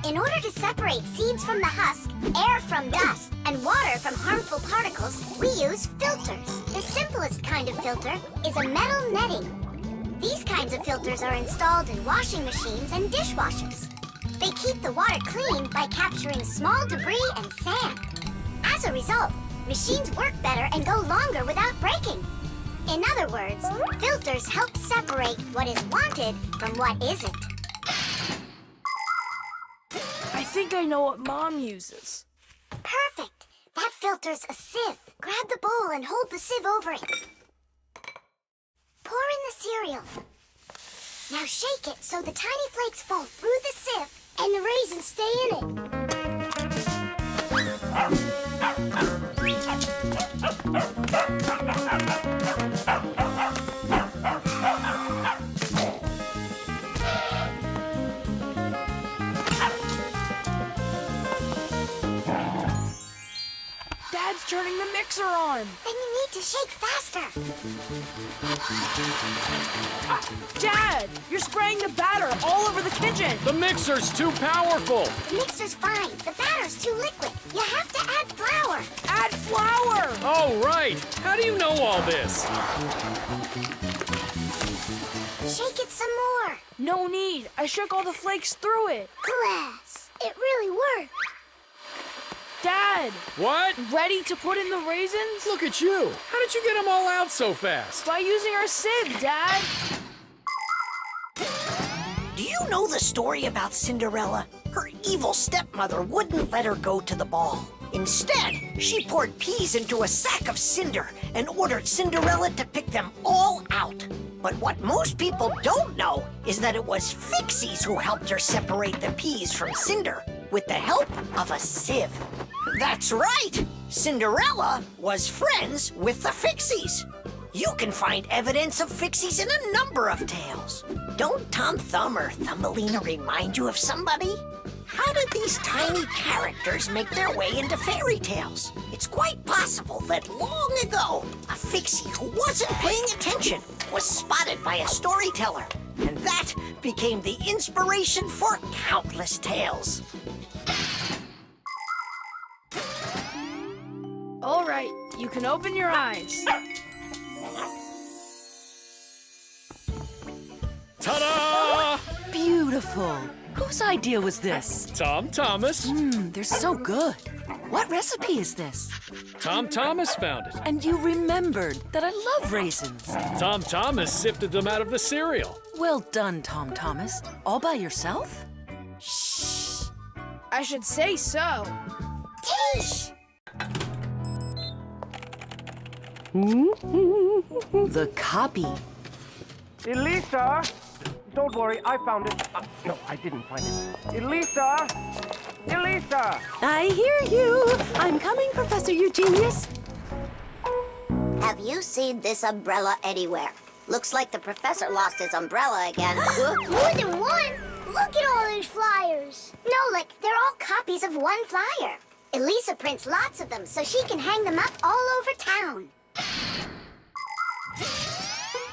In order to separate seeds from the husk, air from dust, and water from harmful particles, we use filters. The simplest kind of filter is a metal netting. These kinds of filters are installed in washing machines and dishwashers. They keep the water clean by capturing small debris and sand. As a result, machines work better and go longer without breaking. In other words, filters help separate what is wanted from what isn't. I think I know what Mom uses. Perfect. That filter's a sieve. Grab the bowl and hold the sieve over it. Pour in the cereal. Now shake it so the tiny flakes fall through the sieve and the raisins stay in it. Dad's turning the mixer on. Then you need to shake faster. Dad, you're spraying the batter all over the kitchen. The mixer's too powerful. The mixer's fine. The batter's too liquid. You have to add flour. Add flour. Oh, right. How do you know all this? Shake it some more. No need. I shook all the flakes through it. Glass. It really worked. Dad, What? ready to put in the raisins? Look at you. How did you get them all out so fast? By using our sieve, Dad. Do you know the story about Cinderella? Her evil stepmother wouldn't let her go to the ball. Instead, she poured peas into a sack of cinder and ordered Cinderella to pick them all out. But what most people don't know is that it was Fixies who helped her separate the peas from cinder with the help of a sieve. That's right! Cinderella was friends with the Fixies. You can find evidence of Fixies in a number of tales. Don't Tom Thumb or Thumbelina remind you of somebody? How did these tiny characters make their way into fairy tales? It's quite possible that long ago, a Fixie who wasn't paying attention was spotted by a storyteller, and that became the inspiration for countless tales. All right, you can open your eyes. Ta-da! Beautiful. Whose idea was this? Tom Thomas. They're so good. What recipe is this? Tom Thomas found it. And you remembered that I love raisins. Tom Thomas sifted them out of the cereal. Well done, Tom Thomas. All by yourself? I should say so. Tish! The copy. Elisa! Don't worry, I found it. No, I didn't find it. Elisa! Elisa! I hear you. I'm coming, Professor Eugenius. Have you seen this umbrella anywhere? Looks like the professor lost his umbrella again. More than one? Look at all these flyers. No, like, they're all copies of one flyer. Elisa prints lots of them so she can hang them up all over town.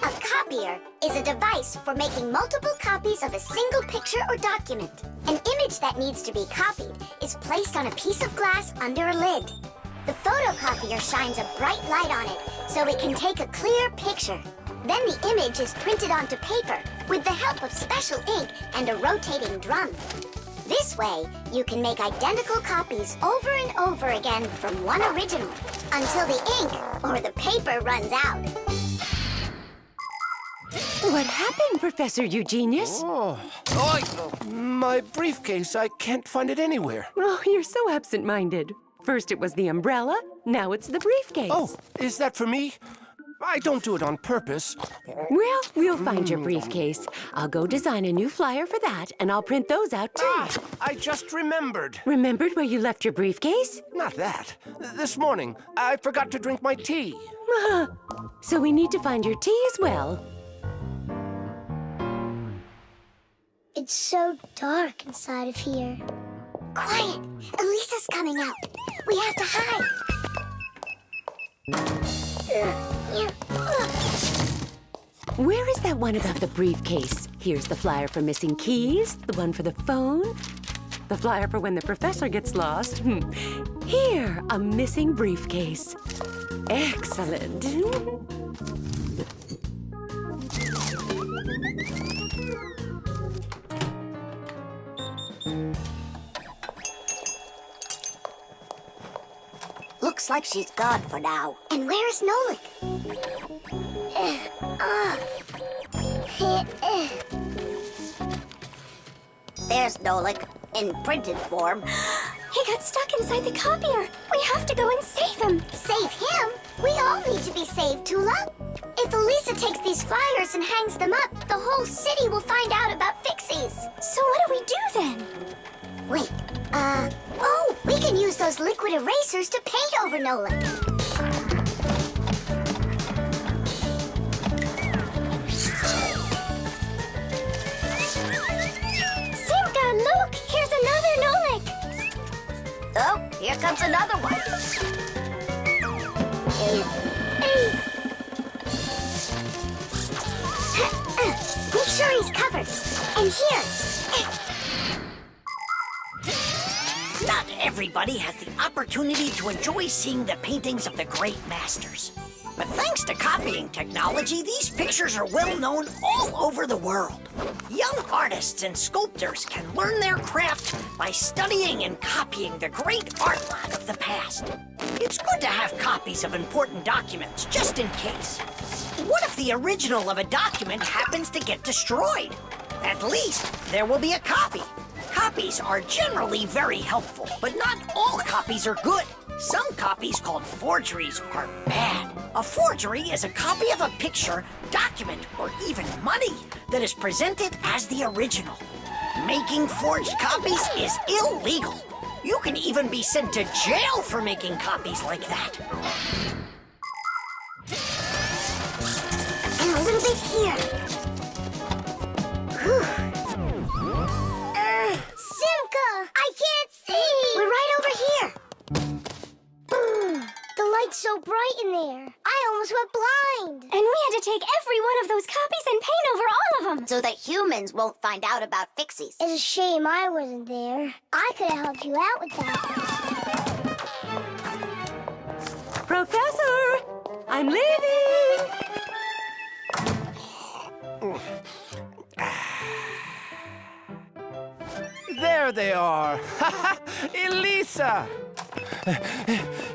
A copier is a device for making multiple copies of a single picture or document. An image that needs to be copied is placed on a piece of glass under a lid. The photocopier shines a bright light on it so it can take a clear picture. Then the image is printed onto paper with the help of special ink and a rotating drum. This way, you can make identical copies over and over again from one original until the ink or the paper runs out. What happened, Professor Eugenius? My briefcase. I can't find it anywhere. Oh, you're so absent-minded. First it was the umbrella, now it's the briefcase. Oh, is that for me? I don't do it on purpose. Well, we'll find your briefcase. I'll go design a new flyer for that, and I'll print those out too. I just remembered. Remembered where you left your briefcase? Not that. This morning, I forgot to drink my tea. So we need to find your tea as well. It's so dark inside of here. Quiet! Elisa's coming out. We have to hide. Where is that one about the briefcase? Here's the flyer for missing keys, the one for the phone, the flyer for when the professor gets lost. Here, a missing briefcase. Excellent. Looks like she's gone for now. And where is Nolik? There's Nolik, in printed form. He got stuck inside the copier. We have to go and save him. Save him? We all need to be saved, Tula. If Elisa takes these flyers and hangs them up, the whole city will find out about Fixies. So what do we do then? Wait, oh, we can use those liquid erasers to paint over Nolik. Simka, look! Here's another Nolik! Oh, here comes another one. Make sure he's covered. And here. Not everybody has the opportunity to enjoy seeing the paintings of the great masters. But thanks to copying technology, these pictures are well known all over the world. Young artists and sculptors can learn their craft by studying and copying the great artwork of the past. It's good to have copies of important documents, just in case. What if the original of a document happens to get destroyed? At least there will be a copy. Copies are generally very helpful, but not all copies are good. Some copies called forgeries are bad. A forgery is a copy of a picture, document, or even money that is presented as the original. Making forged copies is illegal. You can even be sent to jail for making copies like that. And a little bit here. Simka! I can't see! We're right over here. The light's so bright in there. I almost went blind. And we had to take every one of those copies and paint over all of them. So that humans won't find out about Fixies. It's a shame I wasn't there. I could have helped you out with that. Professor! I'm leaving! There they are. Elisa!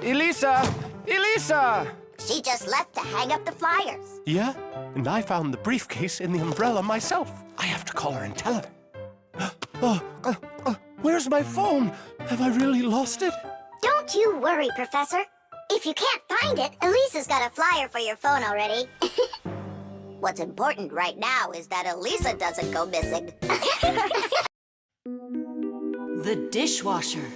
Elisa! Elisa! She just left to hang up the flyers. Yeah? And I found the briefcase in the umbrella myself. I have to call her and tell her. Where's my phone? Have I really lost it? Don't you worry, Professor. If you can't find it, Elisa's got a flyer for your phone already. What's important right now is that Elisa doesn't go missing. The dishwasher.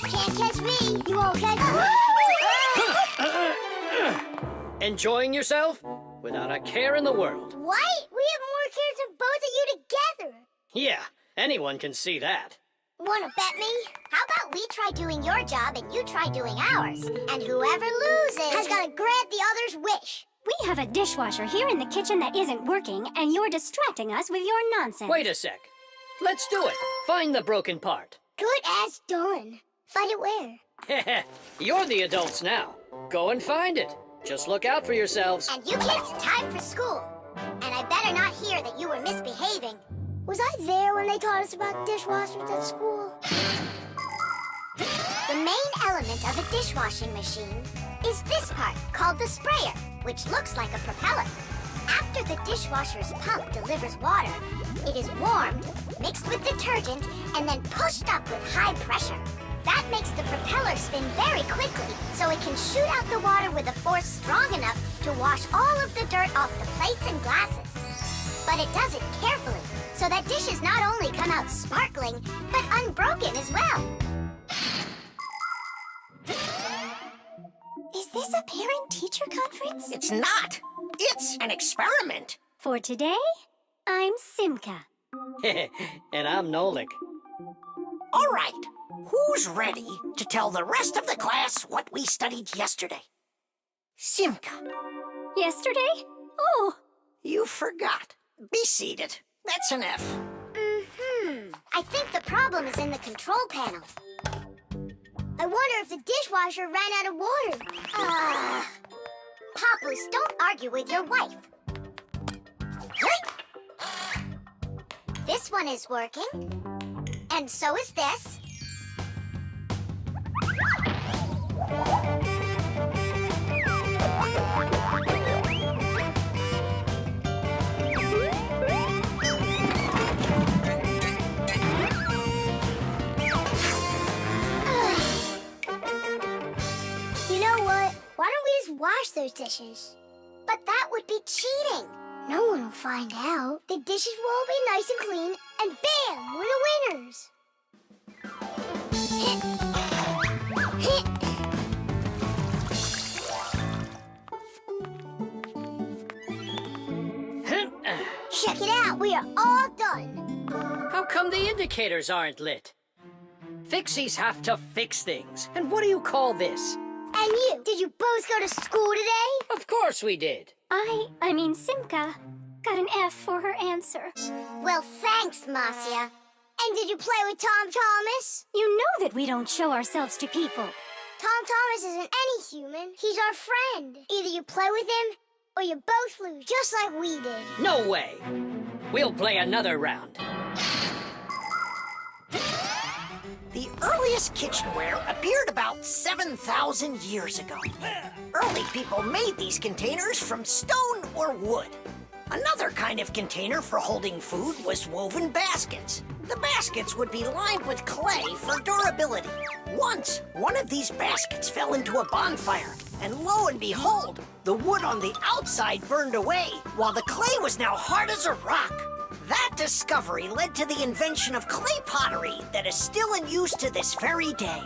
Can't catch me. You won't catch me. Enjoying yourself? Without a care in the world. What? We have more cares than both of you together. Yeah, Anyone can see that. Wanna bet me? How about we try doing your job and you try doing ours? And whoever loses has gotta grant the other's wish. We have a dishwasher here in the kitchen that isn't working, and you're distracting us with your nonsense. Wait a sec. Let's do it. Find the broken part. Good as done. Find it where? You're the adults now. Go and find it. Just look out for yourselves. And you kids, time for school. And I better not hear that you were misbehaving. Was I there when they taught us about dishwashers at school? The main element of a dishwashing machine is this part called the sprayer, which looks like a propeller. After the dishwasher's pump delivers water, it is warmed, mixed with detergent, and then pushed up with high pressure. That makes the propeller spin very quickly, so it can shoot out the water with a force strong enough to wash all of the dirt off the plates and glasses. But it does it carefully, so that dishes not only come out sparkling, but unbroken as well. Is this a parent-teacher conference? It's not. It's an experiment. For today, I'm Simka. And I'm Nolik. All right. Who's ready to tell the rest of the class what we studied yesterday? Simka. Yesterday? Oh. You forgot. Be seated. That's an F. I think the problem is in the control panel. I wonder if the dishwasher ran out of water. Papoose, don't argue with your wife. This one is working. And so is this. You know what? Why don't we just wash those dishes? But that would be cheating. No one will find out. The dishes will all be nice and clean, and bam, we're the winners. Check it out, we are all done. How come the indicators aren't lit? Fixies have to fix things. And what do you call this? And you, did you both go to school today? Of course we did. I mean Simka, got an F for her answer. Well, thanks, Marcia. And did you play with Tom Thomas? You know that we don't show ourselves to people. Tom Thomas isn't any human. He's our friend. Either you play with him, or you both lose, just like we did. No way. We'll play another round. The earliest kitchenware appeared about 7,000 years ago. Early people made these containers from stone or wood. Another kind of container for holding food was woven baskets. The baskets would be lined with clay for durability. Once, one of these baskets fell into a bonfire, and lo and behold, the wood on the outside burned away, while the clay was now hard as a rock. That discovery led to the invention of clay pottery that is still in use to this very day.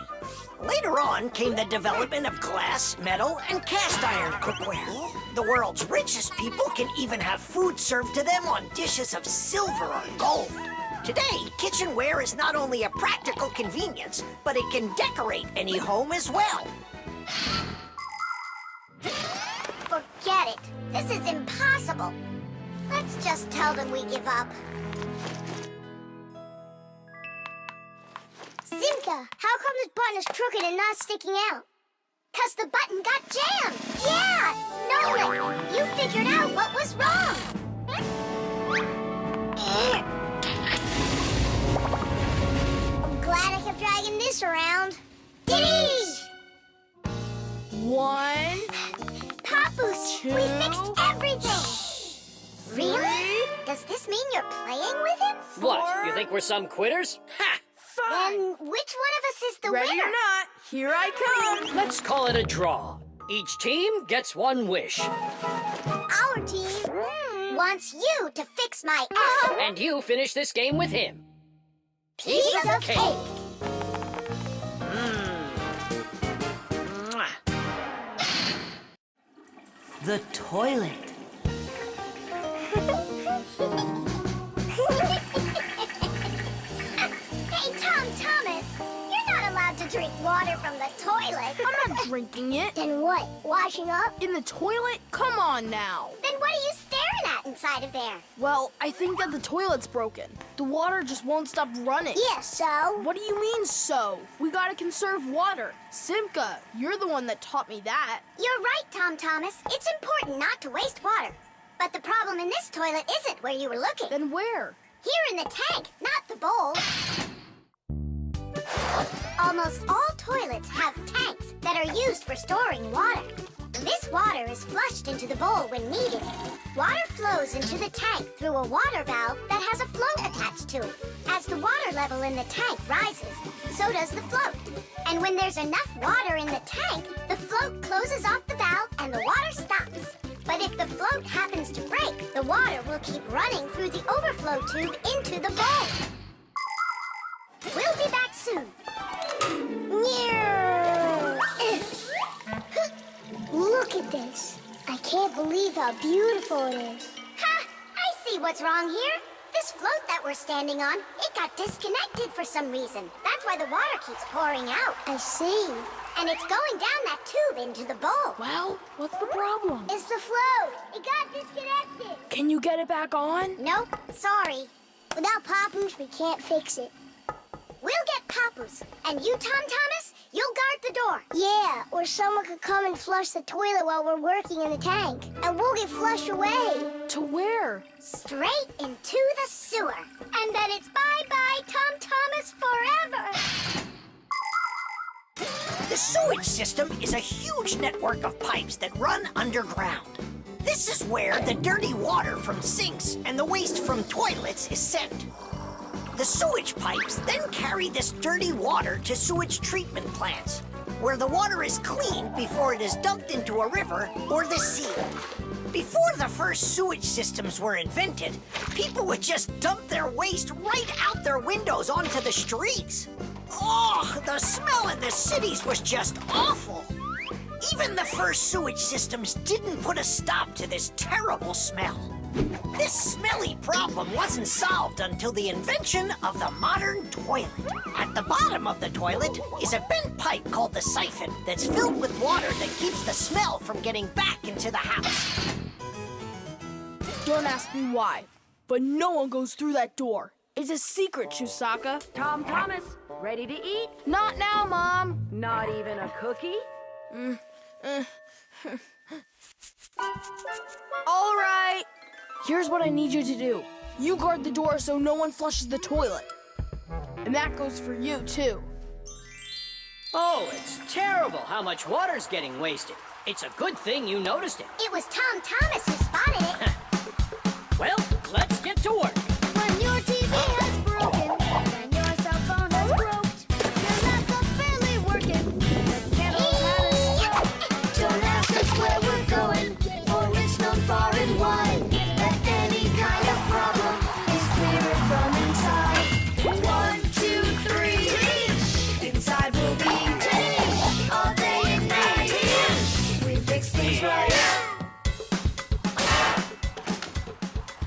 Later on came the development of glass, metal, and cast iron cookware. The world's richest people can even have food served to them on dishes of silver or gold. Today, kitchenware is not only a practical convenience, but it can decorate any home as well. Forget it. This is impossible. Let's just tell them we give up. Simka, how come this button is crooked and not sticking out? 'Cause the button got jammed. Yeah, Nolan, you figured out what was wrong. I'm glad I kept dragging this around. Diddy! 1, Papoose, 2, we fixed everything. Really? Does this mean you're playing with him? What, you think we're some quitters? Ha! Then which one of us is the ready winner? or not, here I come. Let's call it a draw. Each team gets one wish. Our team wants you to fix my F. And you finish this game with him. Piece of cake. Mwah. The toilet. water from the toilet. I'm not drinking it. Then what? Washing up? In the toilet? Come on now. Then what are you staring at inside of there? Well, I think that the toilet's broken. The water just won't stop running. Yeah, so? What do you mean, so? We gotta conserve water. Simka, you're the one that taught me that. You're right, Tom Thomas. It's important not to waste water. But the problem in this toilet isn't where you were looking. Then where? Here in the tank, not the bowl. Almost all toilets have tanks that are used for storing water. This water is flushed into the bowl when needed. Water flows into the tank through a water valve that has a float attached to it. As the water level in the tank rises, so does the float. And when there's enough water in the tank, the float closes off the valve and the water stops. But if the float happens to break, the water will keep running through the overflow tube into the bowl. We'll be back soon. Look at this. I can't believe how beautiful it is. Ha! I see what's wrong here. This float that we're standing on, it got disconnected for some reason. That's why the water keeps pouring out. I see. And it's going down that tube into the bowl. Well, what's the problem? It's the float. It got disconnected. Can you get it back on? Nope, sorry. Without Papoose, we can't fix it. We'll get Papoose. And you, Tom Thomas, you'll guard the door. Yeah, or someone could come and flush the toilet while we're working in the tank. And we'll get flushed away. To where? Straight into the sewer. And then it's bye-bye, Tom Thomas, forever. The sewage system is a huge network of pipes that run underground. This is where the dirty water from sinks and the waste from toilets is sent. The sewage pipes then carry this dirty water to sewage treatment plants, where the water is cleaned before it is dumped into a river or the sea. Before the first sewage systems were invented, people would just dump their waste right out their windows onto the streets. Oh, the smell in the cities was just awful. Even the first sewage systems didn't put a stop to this terrible smell. This smelly problem wasn't solved until the invention of the modern toilet. At the bottom of the toilet is a bent pipe called the siphon that's filled with water that keeps the smell from getting back into the house. Don't ask me why, but no one goes through that door. It's a secret, Chusaka. Tom Thomas, ready to eat? Not now, Mom. Not even a cookie? All right. Here's what I need you to do. You guard the door so no one flushes the toilet. And that goes for you, too. Oh, it's terrible how much water's getting wasted. It's a good thing you noticed it. It was Tom Thomas who spotted it. Well, let's get to work. When your TV has broken, when your cell phone has broke, your laptop's barely working, the candles had a stroke. Don't ask us where we're going, for it's known far and wide that any kind of problem is clearer from inside. 1, 2, 3, inside will be all day and night. We fix things right.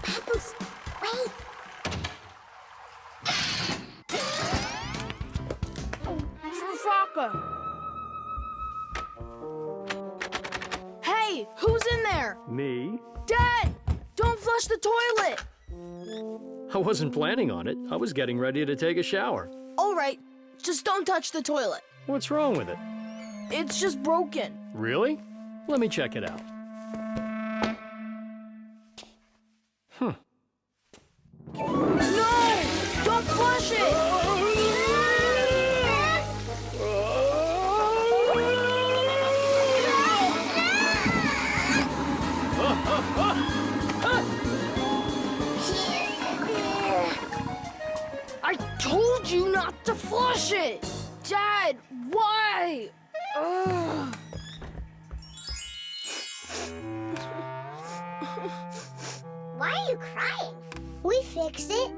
Papoose, wait. Chusaka. Hey, who's in there? Me? Dad, don't flush the toilet. I wasn't planning on it. I was getting ready to take a shower. All right, just don't touch the toilet. What's wrong with it? It's just broken. Really? Let me check it out. No! Don't flush it! I told you not to flush it! Dad, why? Ugh. Why are you crying? We fixed it.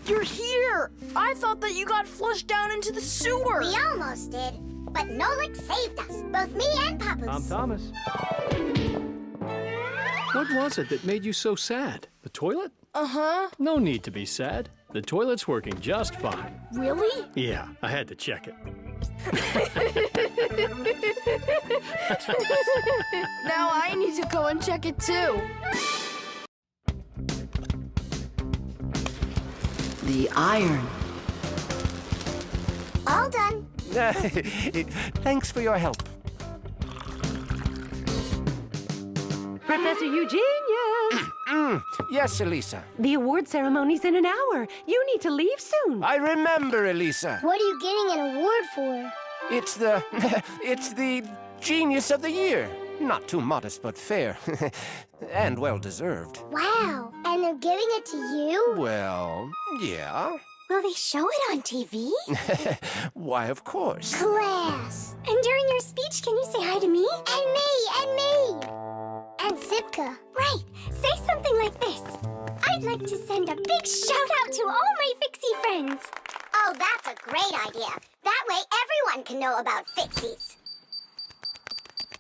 You're here! I thought that you got flushed down into the sewer! We almost did, but Nolik saved us, both me and Papoose. Tom Thomas. What was it that made you so sad? The toilet? Uh-huh. No need to be sad. The toilet's working just fine. Really? Yeah, I had to check it. Now I need to go and check it too. The iron. All done. Thanks for your help. Professor Eugenius! Yes, Elisa. The award ceremony's in an hour. You need to leave soon. I remember, Elisa. What are you getting an award for? It's the... it's the Genius of the Year. Not too modest, but fair. And well-deserved. Wow. And they're giving it to you? Well, yeah. Will they show it on TV? Why, of course. Class. And during your speech, can you say hi to me? And me, and me. And Sipka. Right. Say something like this. I'd like to send a big shout-out to all my Fixie friends. Oh, that's a great idea. That way everyone can know about Fixies.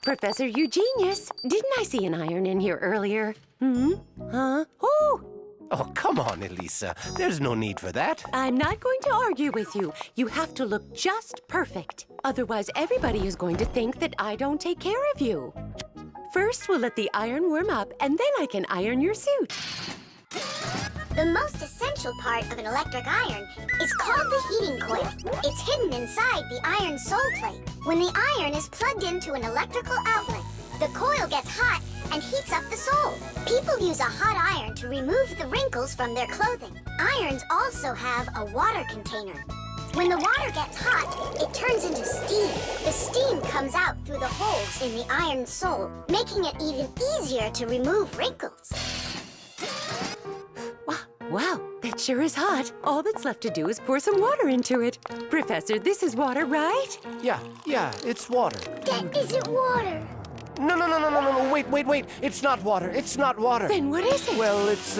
Professor Eugenius, didn't I see an iron in here earlier? Huh? Oh, come on, Elisa. There's no need for that. I'm not going to argue with you. You have to look just perfect. Otherwise, everybody is going to think that I don't take care of you. First, we'll let the iron warm up, and then I can iron your suit. The most essential part of an electric iron is called the heating coil. It's hidden inside the iron sole plate. When the iron is plugged into an electrical outlet, the coil gets hot and heats up the sole. People use a hot iron to remove the wrinkles from their clothing. Irons also have a water container. When the water gets hot, it turns into steam. The steam comes out through the holes in the iron sole, making it even easier to remove wrinkles. Wow, that sure is hot. All that's left to do is pour some water into it. Professor, this is water, right? Yeah, it's water. That isn't water. No, wait. It's not water. It's not water. Then what is it? Well, it's,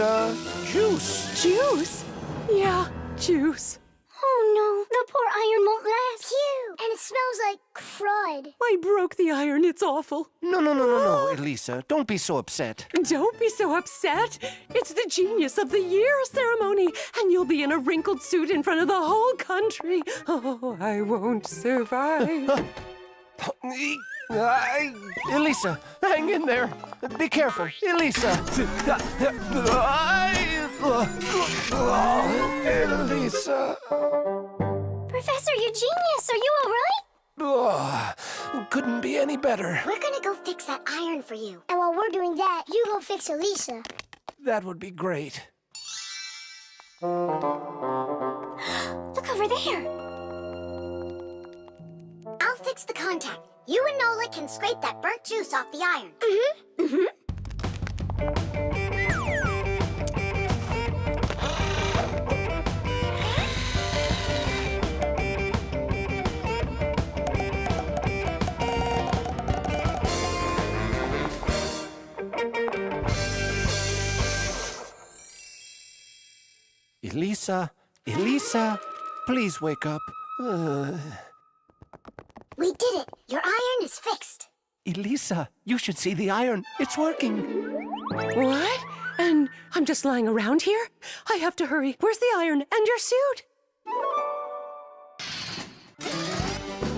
juice. Juice? Yeah, juice. Oh no, the poor iron won't last. Phew, and it smells like crud. I broke the iron. It's awful. No, Elisa. Don't be so upset. Don't be so upset. It's the Genius of the Year ceremony, and you'll be in a wrinkled suit in front of the whole country. Oh, I won't survive. Elisa, hang in there. Be careful. Elisa. Elisa. Professor Eugenius, are you all right? Couldn't be any better. We're gonna go fix that iron for you. And while we're doing that, you go fix Elisa. That would be great. Look over there. I'll fix the contact. You and Nola can scrape that burnt juice off the iron. Elisa, please wake up. We did it. Your iron is fixed. Elisa, you should see the iron. It's working. What? And I'm just lying around here? I have to hurry. Where's the iron and your suit?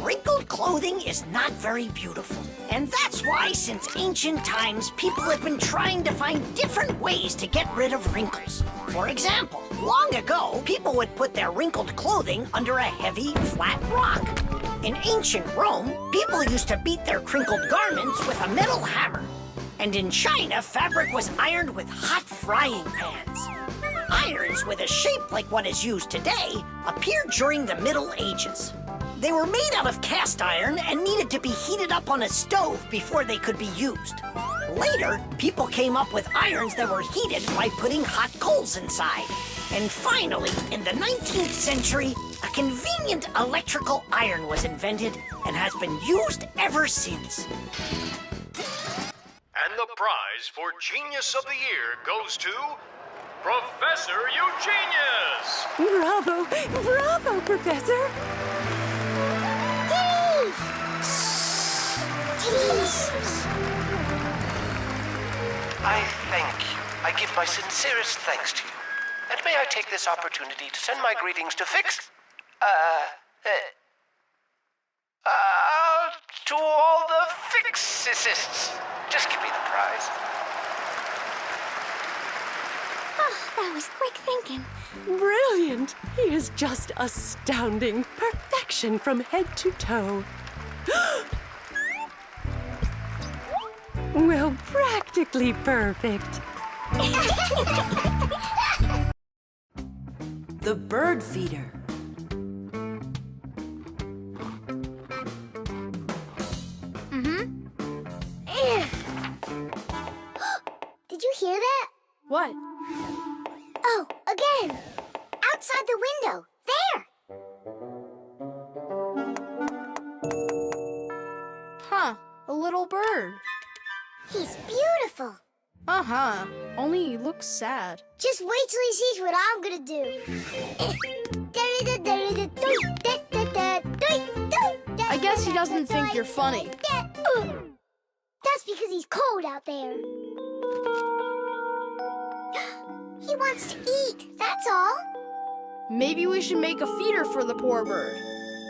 Wrinkled clothing is not very beautiful. And that's why, since ancient times, people have been trying to find different ways to get rid of wrinkles. For example, long ago, people would put their wrinkled clothing under a heavy, flat rock. In ancient Rome, people used to beat their crinkled garments with a metal hammer. And in China, fabric was ironed with hot frying pans. Irons with a shape like what is used today appeared during the Middle Ages. They were made out of cast iron and needed to be heated up on a stove before they could be used. Later, people came up with irons that were heated by putting hot coals inside. And finally, in the 19th century, a convenient electrical iron was invented and has been used ever since. And the prize for Genius of the Year goes to Professor Eugenius! Bravo! Bravo, Professor! I thank you. I give my sincerest thanks to you. And may I take this opportunity to send my greetings to To all the Fixies. Just give me the prize. Oh, that was quick thinking. Brilliant! He is just astounding. Perfection from head to toe. Well, practically perfect. The bird feeder. Did you hear that? What? Oh, again! Outside the window! There! Huh, a little bird. He's beautiful! Uh-huh, only he looks sad. Just wait till he sees what I'm gonna do. I guess he doesn't think you're funny. That's because he's cold out there. He wants to eat, that's all. Maybe we should make a feeder for the poor bird.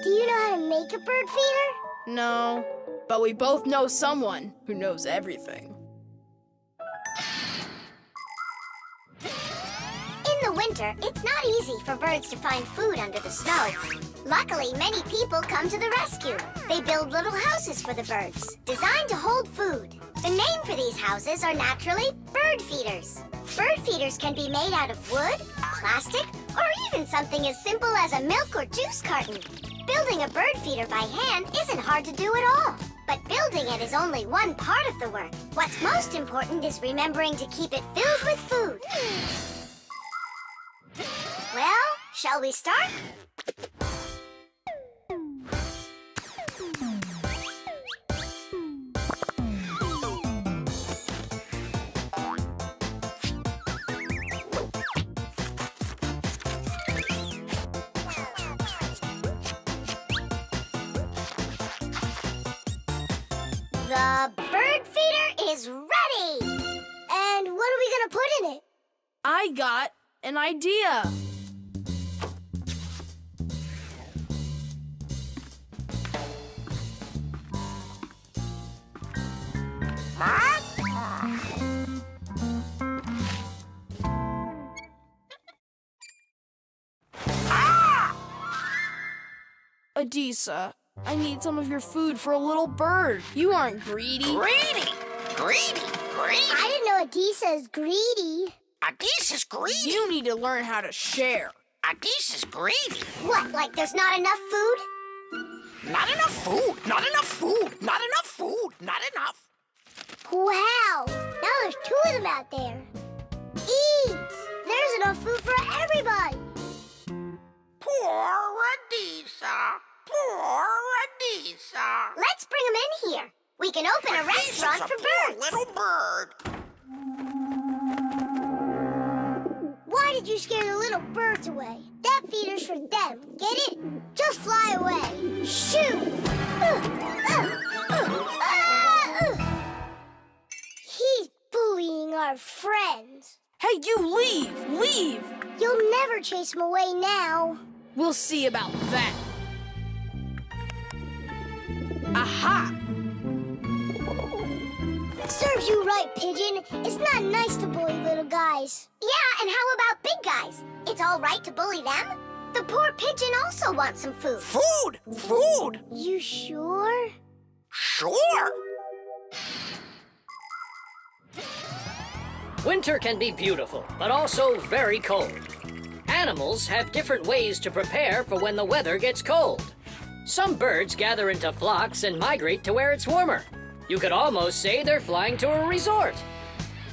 Do you know how to make a bird feeder? No, but we both know someone who knows everything. In the winter, it's not easy for birds to find food under the snow. Luckily, many people come to the rescue. They build little houses for the birds, designed to hold food. The name for these houses are naturally bird feeders. Bird feeders can be made out of wood, plastic, or even something as simple as a milk or juice carton. Building a bird feeder by hand isn't hard to do at all. But building it is only one part of the work. What's most important is remembering to keep it filled with food. Well, shall we start? The bird feeder is ready! And what are we gonna put in it? I got an idea. Adisa, I need some of your food for a little bird. You aren't greedy. Greedy! Greedy! Greedy! I didn't know Adisa is greedy. Adisa's greedy! You need to learn how to share. Adisa's greedy! What, like there's not enough food? Not enough food! Not enough food! Not enough food! Not enough! Wow! Now there's two of them out there. Eat! There's enough food for everybody! Poor Adisa! Poor Adisa! Let's bring them in here. We can open a restaurant for birds. Little bird! Why did you scare the little birds away? That feeder's for them. Get it? Just fly away. Shoot! He's bullying our friends. Hey, you leave! Leave! You'll never chase him away now. We'll see about that. Aha! Serves you right, Pigeon. It's not nice to bully little guys. Yeah, and how about big guys? It's all right to bully them? The poor pigeon also wants some food. Food! Food! You sure? Sure! Winter can be beautiful, but also very cold. Animals have different ways to prepare for when the weather gets cold. Some birds gather into flocks and migrate to where it's warmer. You could almost say they're flying to a resort.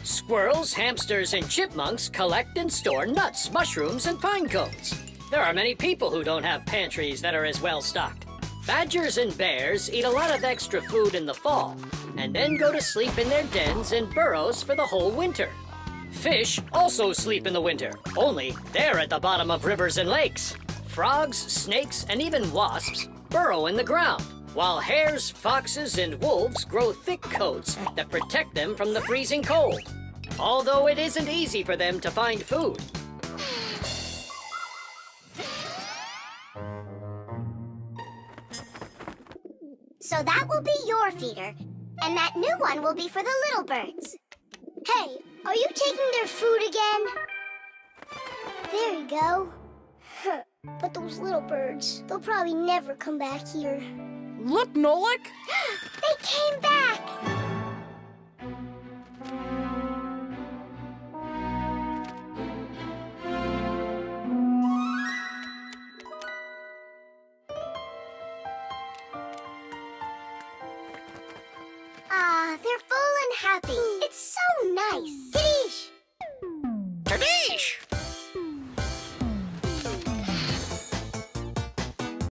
Squirrels, hamsters, and chipmunks collect and store nuts, mushrooms, and pine cones. There are many people who don't have pantries that are as well stocked. Badgers and bears eat a lot of extra food in the fall, and then go to sleep in their dens and burrows for the whole winter. Fish also sleep in the winter, only they're at the bottom of rivers and lakes. Frogs, snakes, and even wasps burrow in the ground, while hares, foxes, and wolves grow thick coats that protect them from the freezing cold, although it isn't easy for them to find food. So that will be your feeder, and that new one will be for the little birds. Hey, are you taking their food again? There you go. Huh. But those little birds, they'll probably never come back here. Look, Nolik! They came back! Ah, they're full and happy. It's so nice. Giddy